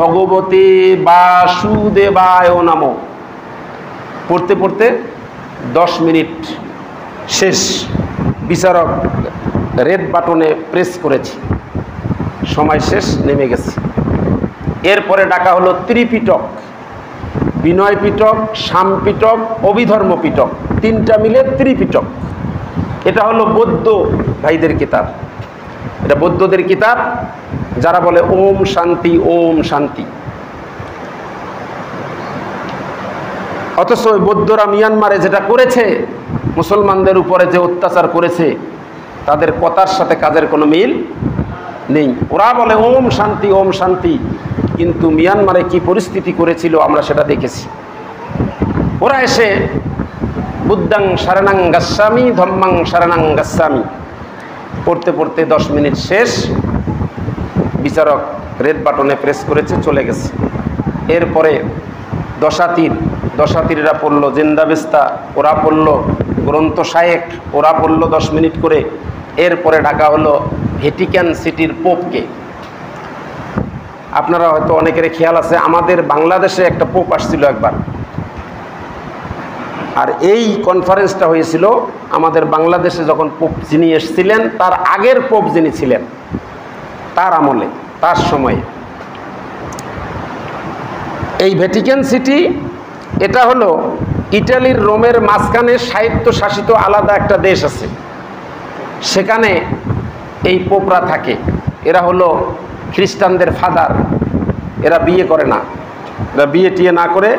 ভগবতে বাসুদেবায় নমো। পড়তে পড়তে 10 মিনিট শেষ। বিচারক রেড বাটনে প্রেস করেছে, সময় শেষ, নেমে গেছে। এরপরে ডাকা হলো ত্রিপিটক, বিনয় পিটক, শাম পিটক, অভিধর্ম পিটক, 3টা মিলে ত্রিপিটক। এটা হলো বৌদ্ধ ভাইদের কিতাব, এটা বৌদ্ধদের কিতাব, যারা বলে ওম শান্তি, ওম শান্তি। অথচ বৌদ্ধরা মিয়ানমারে যেটা করেছে, মুসলমানদের উপরে যে অত্যাচার করেছে, তাদের কথার সাথে কাজের কোনো মিল নেই। ওরা বলে ওম শান্তি, ওম শান্তি, কিন্তু মিয়ানমারে কি পরিস্থিতি করেছিল আমরা সেটা দেখেছি। ওরা এসে বুদ্ধাং শরণাং গাচ্ছামি, ধম্মাং শরণাং গাচ্ছামি পড়তে পড়তে 10 মিনিট শেষ। বিচারক রেড বাটনে প্রেস করেছে, চলে গেছে। এরপরে দশাতীররা পড়লো জিন্দাবেস্তা, ওরা পড়লো গ্রন্থ শায়েখ, ওরা পড়লো 10 মিনিট করে। এরপরে ডাকা হলো ভ্যাটিকান সিটির পোপকে। আপনারা হয়তো অনেকের খেয়াল আছে, আমাদের বাংলাদেশে একটা পোপ আসছিল একবার, আর এই কনফারেন্সটা হয়েছিল আমাদের বাংলাদেশে যখন পোপ যিনি এসেছিলেন তার আগের পোপ যিনি ছিলেন, তার আমলে, তার সময়ে। এই ভ্যাটিকান সিটি এটা হলো ইটালির রোমের মাঝখানে স্বায়ত্তশাসিত আলাদা একটা দেশ আছে, সেখানে এই পোপরা থাকে। এরা হলো খ্রিস্টানদের ফাদার, এরা বিয়ে করে না, এরা বিয়ে টিয়ে না করে,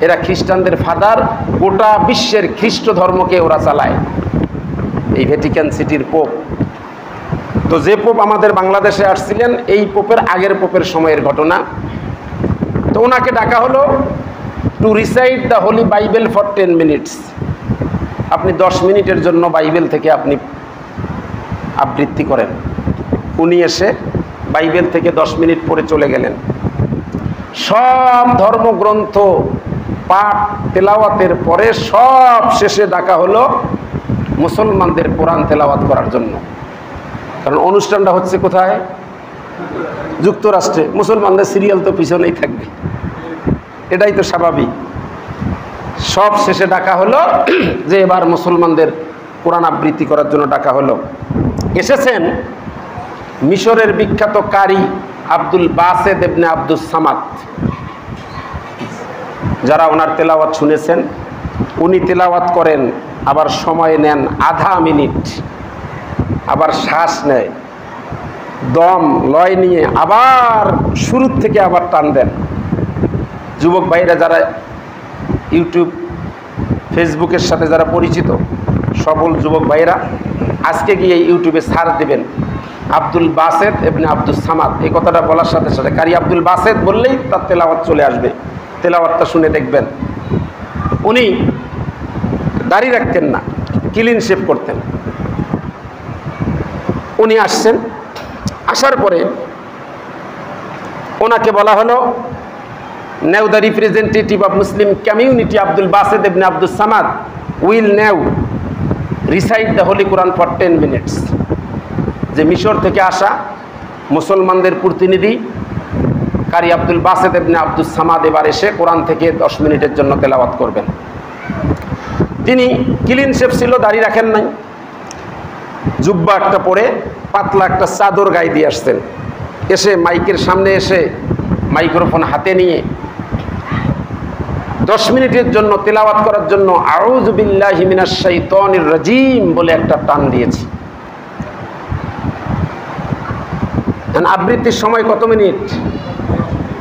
এরা খ্রিস্টানদের ফাদার। গোটা বিশ্বের খ্রিস্ট ধর্মকে ওরা চালায়, এই ভ্যাটিকান সিটির পোপ। তো যে পোপ আমাদের বাংলাদেশে আসছিলেন, এই পোপের আগের পোপের সময়ের ঘটনা। তো ওনাকে ডাকা হলো to recite the Holi Bible for 10 minutes. আপনি 10 মিনিটের জন্য বাইবেল থেকে আপনি আবৃত্তি করেন। উনি এসে বাইবেল থেকে 10 মিনিট পরে চলে গেলেন। সব ধর্মগ্রন্থ পাঠ তেলাওয়াতের পরে সব শেষে ডাকা হলো মুসলমানদের কোরআন তেলাওয়াত করার জন্য। কারণ অনুষ্ঠানটা হচ্ছে কোথায়? যুক্তরাষ্ট্রে। মুসলমানদের সিরিয়াল তো পিছনেই থাকবে, এটাই তো স্বাভাবিক। সব শেষে ডাকা হলো যে এবার মুসলমানদের কোরআন আবৃত্তি করার জন্য ডাকা হলো। এসেছেন মিশরের বিখ্যাত কারি আব্দুল বাসেদ ইবনে আব্দুস সামাদ। যারা ওনার তেলাওয়াত শুনেছেন, উনি তেলাওয়াত করেন, আবার সময় নেন আধা মিনিট, আবার শ্বাস নেয়, দম লয় নিয়ে আবার শুরু থেকে আবার টান দেন। যুবক ভাইরা যারা ইউটিউব ফেসবুকের সাথে যারা পরিচিত, সকল যুবক ভাইরা আজকে গিয়ে ইউটিউবে সার্চ দেবেন Abdul Basit ibn Abdus Samad. এই কথাটা বলার সাথে সাথে কারি আব্দুল বাসেত বললেই তার তেলাওয়াত চলে আসবে। তেলাওয়াতটা শুনে দেখবেন। উনি দাড়ি রাখতেন না, ক্লিন শেভ করতেন। উনি আসছেন, আসার পরে ওনাকে বলা হলো now the representative of Muslim community Abdul Basit ibn Abdus Samad will now recite the Holy Quran for 10 minutes. যে মিশর থেকে আসা মুসলমানদের প্রতিনিধি কারি Abdul Basit ibn Abdus Samad এবার এসে কোরআন থেকে 10 মিনিটের জন্য তেলাওয়াত করবেন। তিনি ক্লিন শেভ ছিল, দাড়ি রাখেন নাই, জুব্বা একটা পরে পাতলা একটা চাদর গায়ে দিয়ে আসছেন। এসে মাইকের সামনে এসে মাইক্রোফোন হাতে নিয়ে 10 মিনিটের জন্য তেলাওয়াত করার জন্য আউযু বিল্লাহি মিনাশ শাইতানির রাজিম বলে একটা টান দিয়েছি। আবৃত্তির সময় কত মিনিট?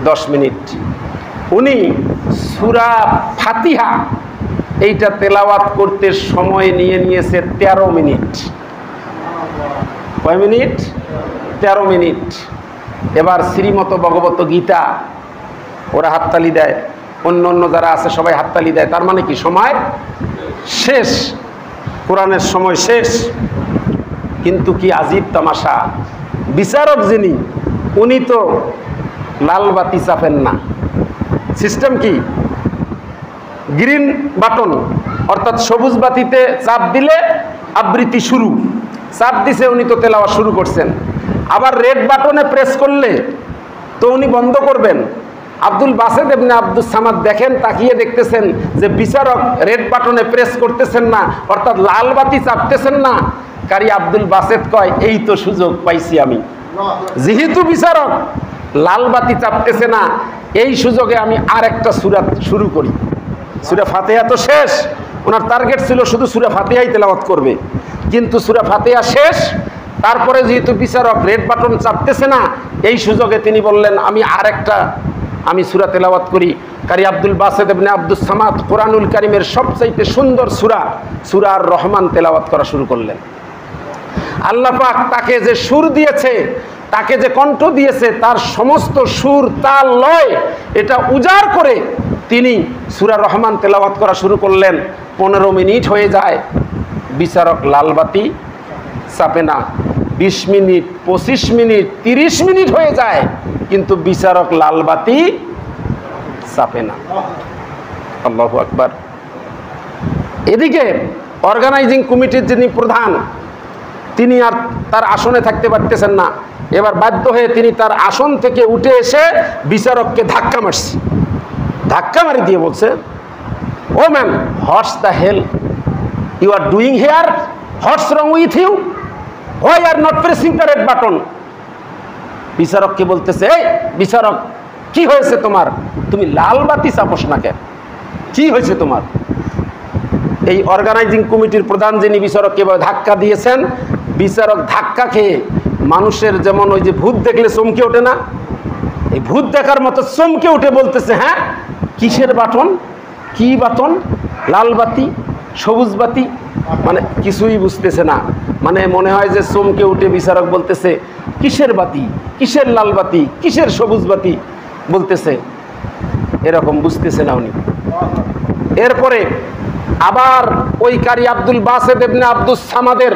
10 মিনিট। উনি সূরা ফাতিহা এইটা তেলাওয়াত করতে সময় নিয়েছে 13 মিনিট। কয় মিনিট? 13 মিনিট। এবার শ্রীমত ভগবত গীতা, ওরা হাততালি দেয়, অন্য যারা আছে সবাই হাততালি দেয়। তার মানে কি সময় শেষ, কোরআনের সময় শেষ। কিন্তু কি আজীব তামাশা, বিচারক যিনি উনি তো লাল বাতি চাপেন না। সিস্টেম কি? গ্রিন বাটন অর্থাৎ সবুজ বাতিতে চাপ দিলে আবৃত্তি শুরু, চাপ দিছে উনি তো তেলাওয়াত শুরু করছেন। আবার রেড বাটনে প্রেস করলে তো উনি বন্ধ করবেন। Abdul Basit ibn Abdus Samad দেখেন, তাকিয়ে দেখতেছেন যে বিচারক রেড বাটনে প্রেস করতেছেন না, অর্থাৎ লাল বাতি চাপতেছেন না। কারি আব্দুল বাসিত কয় এই তো সুযোগ পাইছি আমি, যেহেতু বিচারক লাল বাতি চাপতেছে না, এই সুযোগে আমি আরেকটা সূরা শুরু করি। সূরা ফাতিহা তো শেষ, ওনার টার্গেট ছিল শুধু সূরা ফাতিহাই তেলাওয়াত করবে, কিন্তু সূরা ফাতিহা শেষ। তারপরে যেহেতু বিচারক রেড বাটন চাপতেছে না, এই সুযোগে তিনি বললেন আমি সূরা তেলাওয়াত করি। কারি Abdul Basit ibn Abdus Samad কোরআনুল কারীমের সবচাইতে সুন্দর সূরা আর রহমান তেলাওয়াত করা শুরু করলেন। আল্লাহ পাক তাকে যে সুর দিয়েছে, তাকে যে কণ্ঠ দিয়েছে, তার সমস্ত সুর তাল লয় এটা উজাড় করে তিনি সূরা রহমান তেলাওয়াত করা শুরু করলেন। 15 মিনিট হয়ে যায়, বিচারক লালবাতি চাপে না। 20 মিনিট, 25 মিনিট, 30 মিনিট হয়ে যায়, কিন্তু বিচারক লালবাতি চাপে না। আল্লাহু আকবার। এদিকে অর্গানাইজিং কমিটির যিনি প্রধান, তিনি আর তার আসনে থাকতে পারতেছেন না। এবার বাধ্য হয়ে তিনি তার আসন থেকে উঠে এসে বিচারককে ধাক্কা মারছে। ধাক্কা মারি দিয়ে বলছে, oh man, what's the hell you are doing here? What's wrong with you? Why are not pressing the red button? বিচারককে বলতেছে, এই বিচারক, কি হয়েছে তোমার? তুমি লাল বাতি চাপোস না কেন? কি হয়েছে তোমার? এই অর্গানাইজিং কমিটির প্রধান যিনি বিচারককে ধাক্কা দিয়েছেন, বিচারক ধাক্কা খেয়ে মানুষের যেমন ওই যে ভূত দেখলে চমকে ওঠে না, এই ভূত দেখার মতো চমকে উঠে বলতেছে, হ্যাঁ কিসের বাটন? কি বাটন? লাল বাতি, সবুজ বাতি, মানে কিছুই বুঝতেছে না। মানে মনে হয় যে চমকে উঠে বিচারক বলতেছে, কিসের বাতি, কিসের লাল বাতি, কিসের সবুজ বাতি বলতেছে, এরকম বুঝতেছে না উনি। এরপরে আবার ওই কারি আব্দুল বাসিত ইবনে আব্দুস সামাদের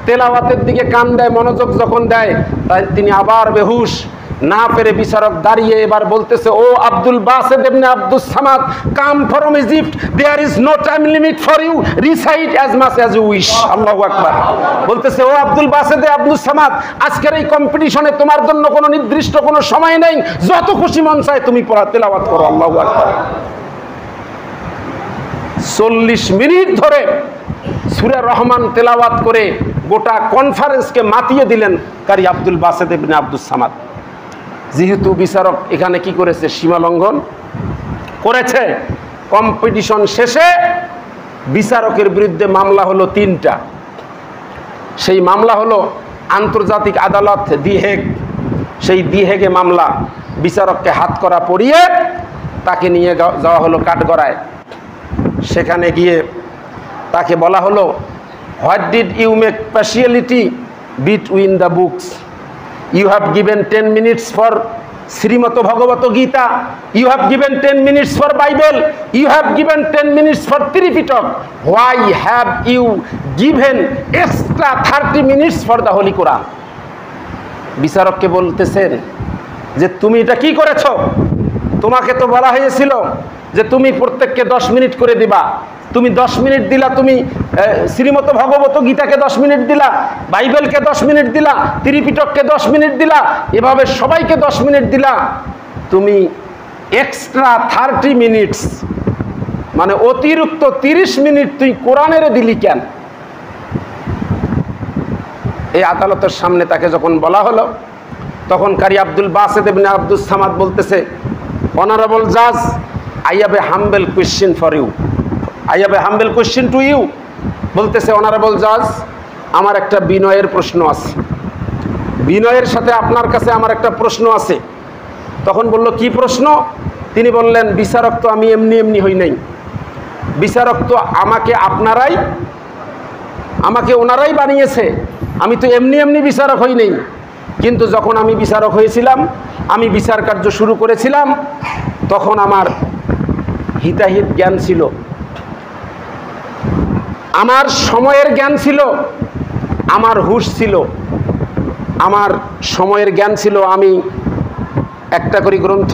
তেলাওয়াতের দিকে কান দেয়, মনোযোগ যখন দেয়, তাই তিনি আবার বেহুশ। না পেরে বিচারক দাঁড়িয়ে এবার বলতেছে, O Abdul Basit ibn Abdus Samad, come from Egypt, there is no time limit for you, recite as much as you wish. আল্লাহু আকবার। বলতেছে, ও আব্দুল বাসিত আব্দুস সামাদ, আজকের এই কম্পিটিশনে তোমার জন্য কোনো নির্দিষ্ট কোনো সময় নেই, যত খুশি মন চায় তুমি তেলাওয়াত করো। আল্লাহু আকবার। 40 মিনিট ধরে সূরা রহমান তেলাওয়াত করে গোটা কনফারেন্সকে মাতিয়ে দিলেন কারি Abdul Basit ibn Abdus Samad. যেহেতু বিচারক এখানে কি করেছে? সীমা লঙ্ঘন করেছে। কম্পিটিশন শেষে বিচারকের বিরুদ্ধে মামলা হলো 3টা। সেই মামলা হলো আন্তর্জাতিক আদালত দি হেগ, সেই দি হেগে মামলা, বিচারককে হাত করা পরিয়ে তাকে নিয়ে যাওয়া হলো কাঠগড়ায়। সেখানে গিয়ে তাকে বলা হলো, what did you make partiality between the books? You have given 10 minutes for Shrimad Bhagavad Gita, you have given 10 minutes for Bible, you have given 10 minutes for Tripitaka, why have you given extra 30 minutes for the holy Quran? বিচারককে বলতেছেন যে তুমি এটা কি করেছ? তোমাকে তো বলা হয়েছিল যে তুমি প্রত্যেককে 10 মিনিট করে দিবা, তুমি 10 মিনিট দিলা, তুমি শ্রীমত ভগবত গীতাকে 10 মিনিট দিলা, বাইবেলকে 10 মিনিট দিলা, ত্রিপিটককে 10 মিনিট দিলা, এভাবে সবাইকে 10 মিনিট দিলা, তুমি এক্সট্রা 30 মিনিটস মানে অতিরিক্ত 30 মিনিট তুই কোরআনের দিলি কেন? এই আদালতের সামনে তাকে যখন বলা হলো, তখন কারি Abdul Basit ibn Abdus Samad বলতেছে, অনারেবল জাজ, I have a humble question for you, I have a humble question to you. বলতেছে, অনারেবল জাজ, আমার একটা বিনয়ের প্রশ্ন আছে, বিনয়ের সাথে আপনার কাছে আমার একটা প্রশ্ন আছে। তখন বলল, কি প্রশ্ন? তিনি বললেন, বিচারক তো আমি এমনি এমনি হই নাই, বিচারক তো আমাকে ওনারাই বানিয়েছে, আমি তো এমনি এমনি বিচারক হই নাই। কিন্তু যখন আমি বিচারক হয়েছিলাম, আমি বিচার কার্য শুরু করেছিলাম, তখন আমার হিতাহিত জ্ঞান ছিল, আমার সময়ের জ্ঞান ছিল, আমার হুঁশ ছিল, আমার সময়ের জ্ঞান ছিল। আমি একটা করে গ্রন্থ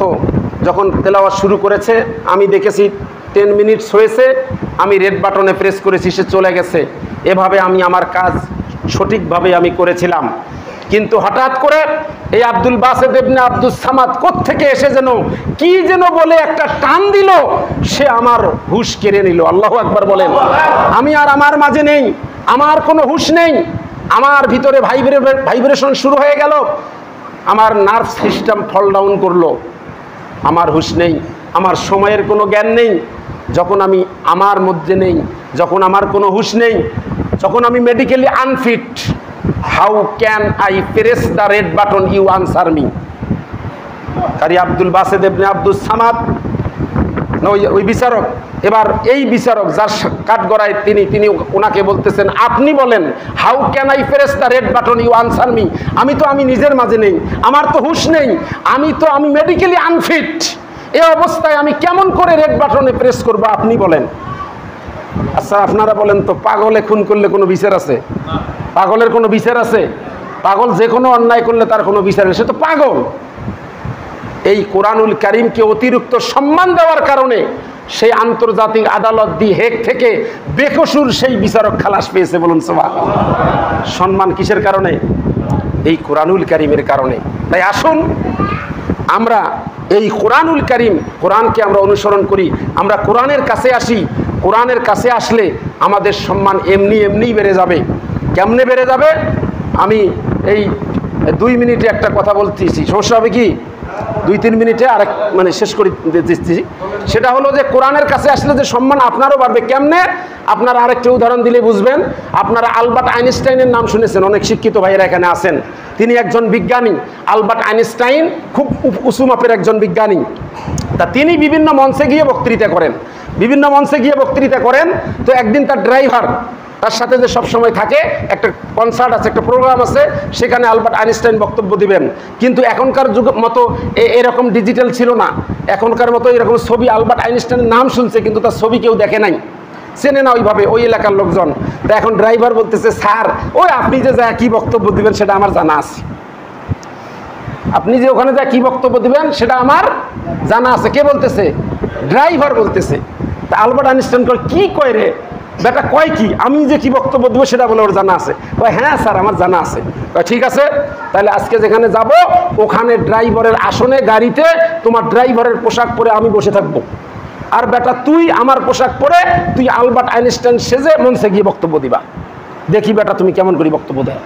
যখন তেলাওয়াত শুরু করেছে, আমি দেখেছি 10 মিনিটস হয়েছে, আমি রেড বাটনে প্রেস করেছি, সে চলে গেছে। এভাবে আমি আমার কাজ সঠিকভাবে আমি করেছিলাম। কিন্তু হঠাৎ করে এই Abdul Basit ibn Abdus Samad কোত্থেকে এসে যেন কি যেন বলে একটা টান দিল, সে আমার হুঁশ কেড়ে নিল। আল্লাহু আকবার বলেন। আমি আর আমার মাঝে নেই, আমার কোনো হুঁশ নেই, আমার ভিতরে ভাইব্রেশন শুরু হয়ে গেল, আমার নার্ভ সিস্টেম ফল ডাউন করলো, আমার হুঁশ নেই, আমার সময়ের কোনো জ্ঞান নেই। যখন আমি আমার মধ্যে নেই, যখন আমার কোনো হুঁশ নেই, যখন আমি medically unfit, how can I press the red button? You answer me. কারি Abdul Basit ibn Abdus Samad, ওই বিচারক, এবার এই বিচারক যার কাঠগড়ায় তিনি ওনাকে বলতেছেন, আপনি বলেন, how can I press the red button? You answer me. আমি নিজের মাঝে নেই, আমার তো হুঁশ নেই, আমি মেডিকেলি আনফিট, এই অবস্থায় আমি কেমন করে রেড বাটনে প্রেস করবো? আপনি বলেন। আচ্ছা, আপনারা বলেন তো, পাগলে খুন করলে কোনো বিচার আছে? পাগলের কোনো বিচার আছে? পাগল যে কোনো অন্যায় করলে তার কোনো বিচার নেই, সে তো পাগল। এই কোরআনুল কারীমকে অতিরিক্ত সম্মান দেওয়ার কারণে সেই আন্তর্জাতিক আদালত দি হেগ থেকে বেকসুর সেই বিচারক খালাস পেয়েছে। বলুন সুবহানাল্লাহ। সম্মান কিসের কারণে? এই কোরআনুল কারীমের কারণে। তাই আসুন আমরা এই কোরআনুল কারীম, কোরআনকে আমরা অনুসরণ করি, আমরা কোরআনের কাছে আসি। কোরআনের কাছে আসলে আমাদের সম্মান এমনিই বেড়ে যাবে। কেমনে বেড়ে যাবে? আমি এই 2 মিনিটে একটা কথা বলতেছি, সমস্যা হবে কি? 2-3 মিনিটে আরেক শেষ করে দিচ্ছি। সেটা হলো যে কোরআনের কাছে আসলে যে সম্মান আপনারও বাড়বে। কেমনে? আপনারা আরেকটা উদাহরণ দিলে বুঝবেন। আপনারা আলবার্ট আইনস্টাইনের নাম শুনেছেন, অনেক শিক্ষিত ভাইয়েরা এখানে আছেন। তিনি একজন বিজ্ঞানী। আলবার্ট আইনস্টাইন খুব উঁচু মাপের একজন বিজ্ঞানী। তা তিনি বিভিন্ন মঞ্চে গিয়ে বক্তৃতা করেন। তো একদিন তার ড্রাইভার, তার সাথে যে সব সময় থাকে, একটা কনসার্ট আছে, একটা প্রোগ্রাম আছে, সেখানে আলবার্ট আইনস্টাইন বক্তব্য দিবেন। কিন্তু এখনকার যুগের মতো এরকম ডিজিটাল ছিল না। এখনকার মতো এরকম ছবি, আলবার্ট আইনস্টাইনের নাম শুনছে কিন্তু তার ছবি কেউ দেখে নাই, চেনে না ওইভাবে ওই এলাকার লোকজন। তা এখন ড্রাইভার বলতেছে, স্যার ওই আপনি যে যা কি বক্তব্য দিবেন সেটা আমার জানা আছে, আপনি যে ওখানে যা কি বক্তব্য দিবেন সেটা আমার জানা আছে। কে বলতেছে? ড্রাইভার বলতেছে। তা আলবার্ট আইনস্টাইন কি কয় রে বেটা, কয় কি? আমি যে কি বক্তব্য দেবো সেটা বলে ওর জানা আছে। কয় হ্যাঁ স্যার আমার জানা আছে। কয় ঠিক আছে, তাহলে আজকে যেখানে যাব ওখানে ড্রাইভারের আসনে গাড়িতে তোমার ড্রাইভারের পোশাক পরে আমি বসে থাকবো, আর বেটা তুই আমার পোশাক পরে তুই আলবার্ট আইনস্টাইন সেজে মঞ্চে গিয়ে বক্তব্য দিবা, দেখি বেটা তুমি কেমন করে বক্তব্য দেয়।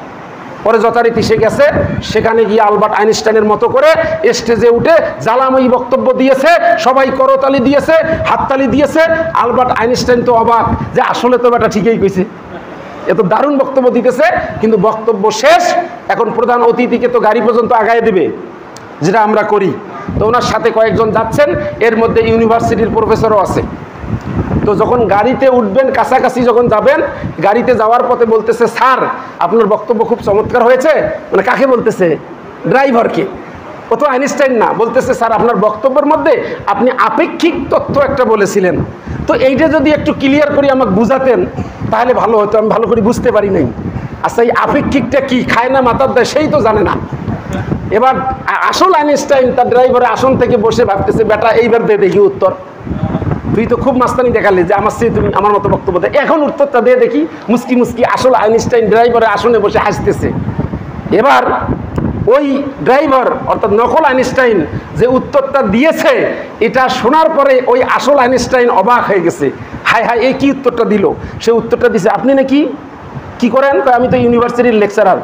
পরে যথারীতি সে গেছে, সেখানে গিয়ে আলবার্ট আইনস্টাইনের মতো করে স্টেজে উঠে জ্বালাময়ী বক্তব্য দিয়েছে, সবাই করতালি দিয়েছে, হাততালি দিয়েছে। আলবার্ট আইনস্টাইন তো অবাক যে আসলে তো বেটা ঠিকই কইছে, এত দারুণ বক্তব্য দিতেছে, কিন্তু বক্তব্য শেষ, এখন প্রধান অতিথিকে তো গাড়ি পর্যন্ত আগায় দেবে, যেটা আমরা করি। তো ওনার সাথে কয়েকজন যাচ্ছেন, এর মধ্যে ইউনিভার্সিটির প্রফেসরও আছে। তো যখন গাড়িতে উঠবেন, কাছাকাছি যখন যাবেন, গাড়িতে যাওয়ার পথে বলতেছে, স্যার আপনার বক্তব্য খুব চমৎকার হয়েছে। মানে কাকে বলতেছে? ড্রাইভারকে। ও তো আইনস্টাইন না, বলতেছে স্যার আপনার বক্তব্যের মধ্যে আপনি আপেক্ষিক তথ্য একটা বলেছিলেন, তো এইটা যদি একটু ক্লিয়ার করে আমাকে বুঝাতেন তাহলে ভালো হতো, আমি ভালো করে বুঝতে পারি নাই। আচ্ছা এই আপেক্ষিকটা কি, খায় না মাথার দেয়, সেই তো জানে না। এবার আসল আইনস্টাইন তার ড্রাইভারের আসন থেকে বসে ভাবতেছে, বেটা এইবার দে দেখি উত্তর, তুই তো খুব মাস্তানি দেখালি যে আমার চেয়ে তুমি আমার মতো বক্তব্য দেয়, এখন উত্তরটা দিয়ে দেখি। মুস্কি মুস্কি আসল আইনস্টাইন ড্রাইভারের আসনে বসে হাসতেছে। এবার ওই ড্রাইভার অর্থাৎ নকল আইনস্টাইন যে উত্তরটা দিয়েছে, এটা শোনার পরে ওই আসল আইনস্টাইন অবাক হয়ে গেছে। হায় হায়, এই কি উত্তরটা দিল? সে উত্তরটা দিছে, আপনি নাকি কি করেন? আমি তো ইউনিভার্সিটির লেকচারার।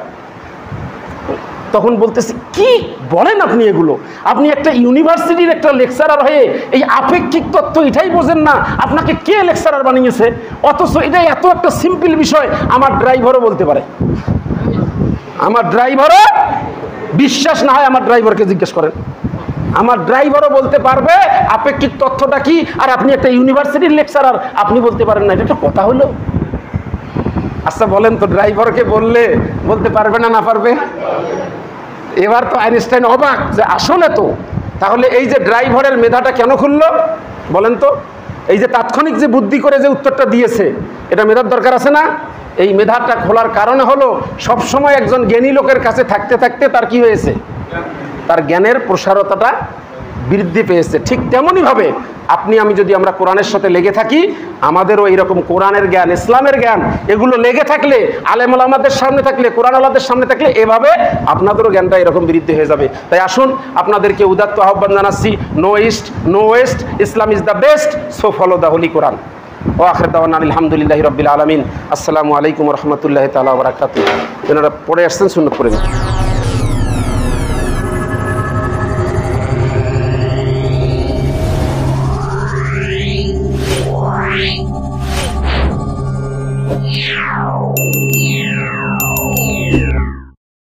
তখন বলতেছে, কি বলেন আপনি এগুলো? আপনি একটা ইউনিভার্সিটির একটা লেকচারার হয়ে এই আপেক্ষিক তত্ত্ব এটাই বোঝেন না? আপনাকে কে লেকচারার বানিয়েছে? অথচ এটা এত একটা সিম্পল বিষয় আমার ড্রাইভারও বলতে পারে। আমার ড্রাইভারও বিশ্বাস না হয় আমার ড্রাইভারকে জিজ্ঞেস করেন, আমার ড্রাইভারও বলতে পারবে আপেক্ষিক তথ্যটা কি, আর আপনি একটা ইউনিভার্সিটির লেকচারার আপনি বলতে পারেন না। এটা একটা কথা হলো? আচ্ছা বলেন তো, ড্রাইভারকে বললে বলতে পারবে না না পারবে? এবার তো আইনস্টাইন অবাক যে আসলে তো, তাহলে এই যে ড্রাইভারের মেধাটা কেন খুললো বলেন তো? এই যে তাৎক্ষণিক যে বুদ্ধি করে যে উত্তরটা দিয়েছে, এটা মেধার দরকার আছে না? এই মেধাটা খোলার কারণে হলো সবসময় একজন জ্ঞানী লোকের কাছে থাকতে থাকতে তার কি হয়েছে? তার জ্ঞানের প্রসারতাটা বৃদ্ধি পেয়েছে। ঠিক তেমনইভাবে আপনি আমি যদি আমরা কোরআনের সাথে লেগে থাকি, আমাদেরও এইরকম কোরআনের জ্ঞান, ইসলামের জ্ঞান, এগুলো লেগে থাকলে, আলেম ওলামাদের সামনে থাকলে, কোরআন ওয়ালাদের সামনে থাকলে, এভাবে আপনাদেরও জ্ঞানটা এরকম বৃদ্ধি হয়ে যাবে। তাই আসুন আপনাদেরকে উদাত্ত আহ্বান জানাচ্ছি, no east no west, Islam is the best, so follow the holy Quran. ও আখির দাওয়ানা আলহামদুলিল্লাহি রাব্বিল আলামিন। আসসালামু আলাইকুম ওয়া রাহমাতুল্লাহি তাআলা ওয়া বারাকাতুহু। এনারা পড়ে আসছেন, সুন্নাত পড়ে নিন। Yeah.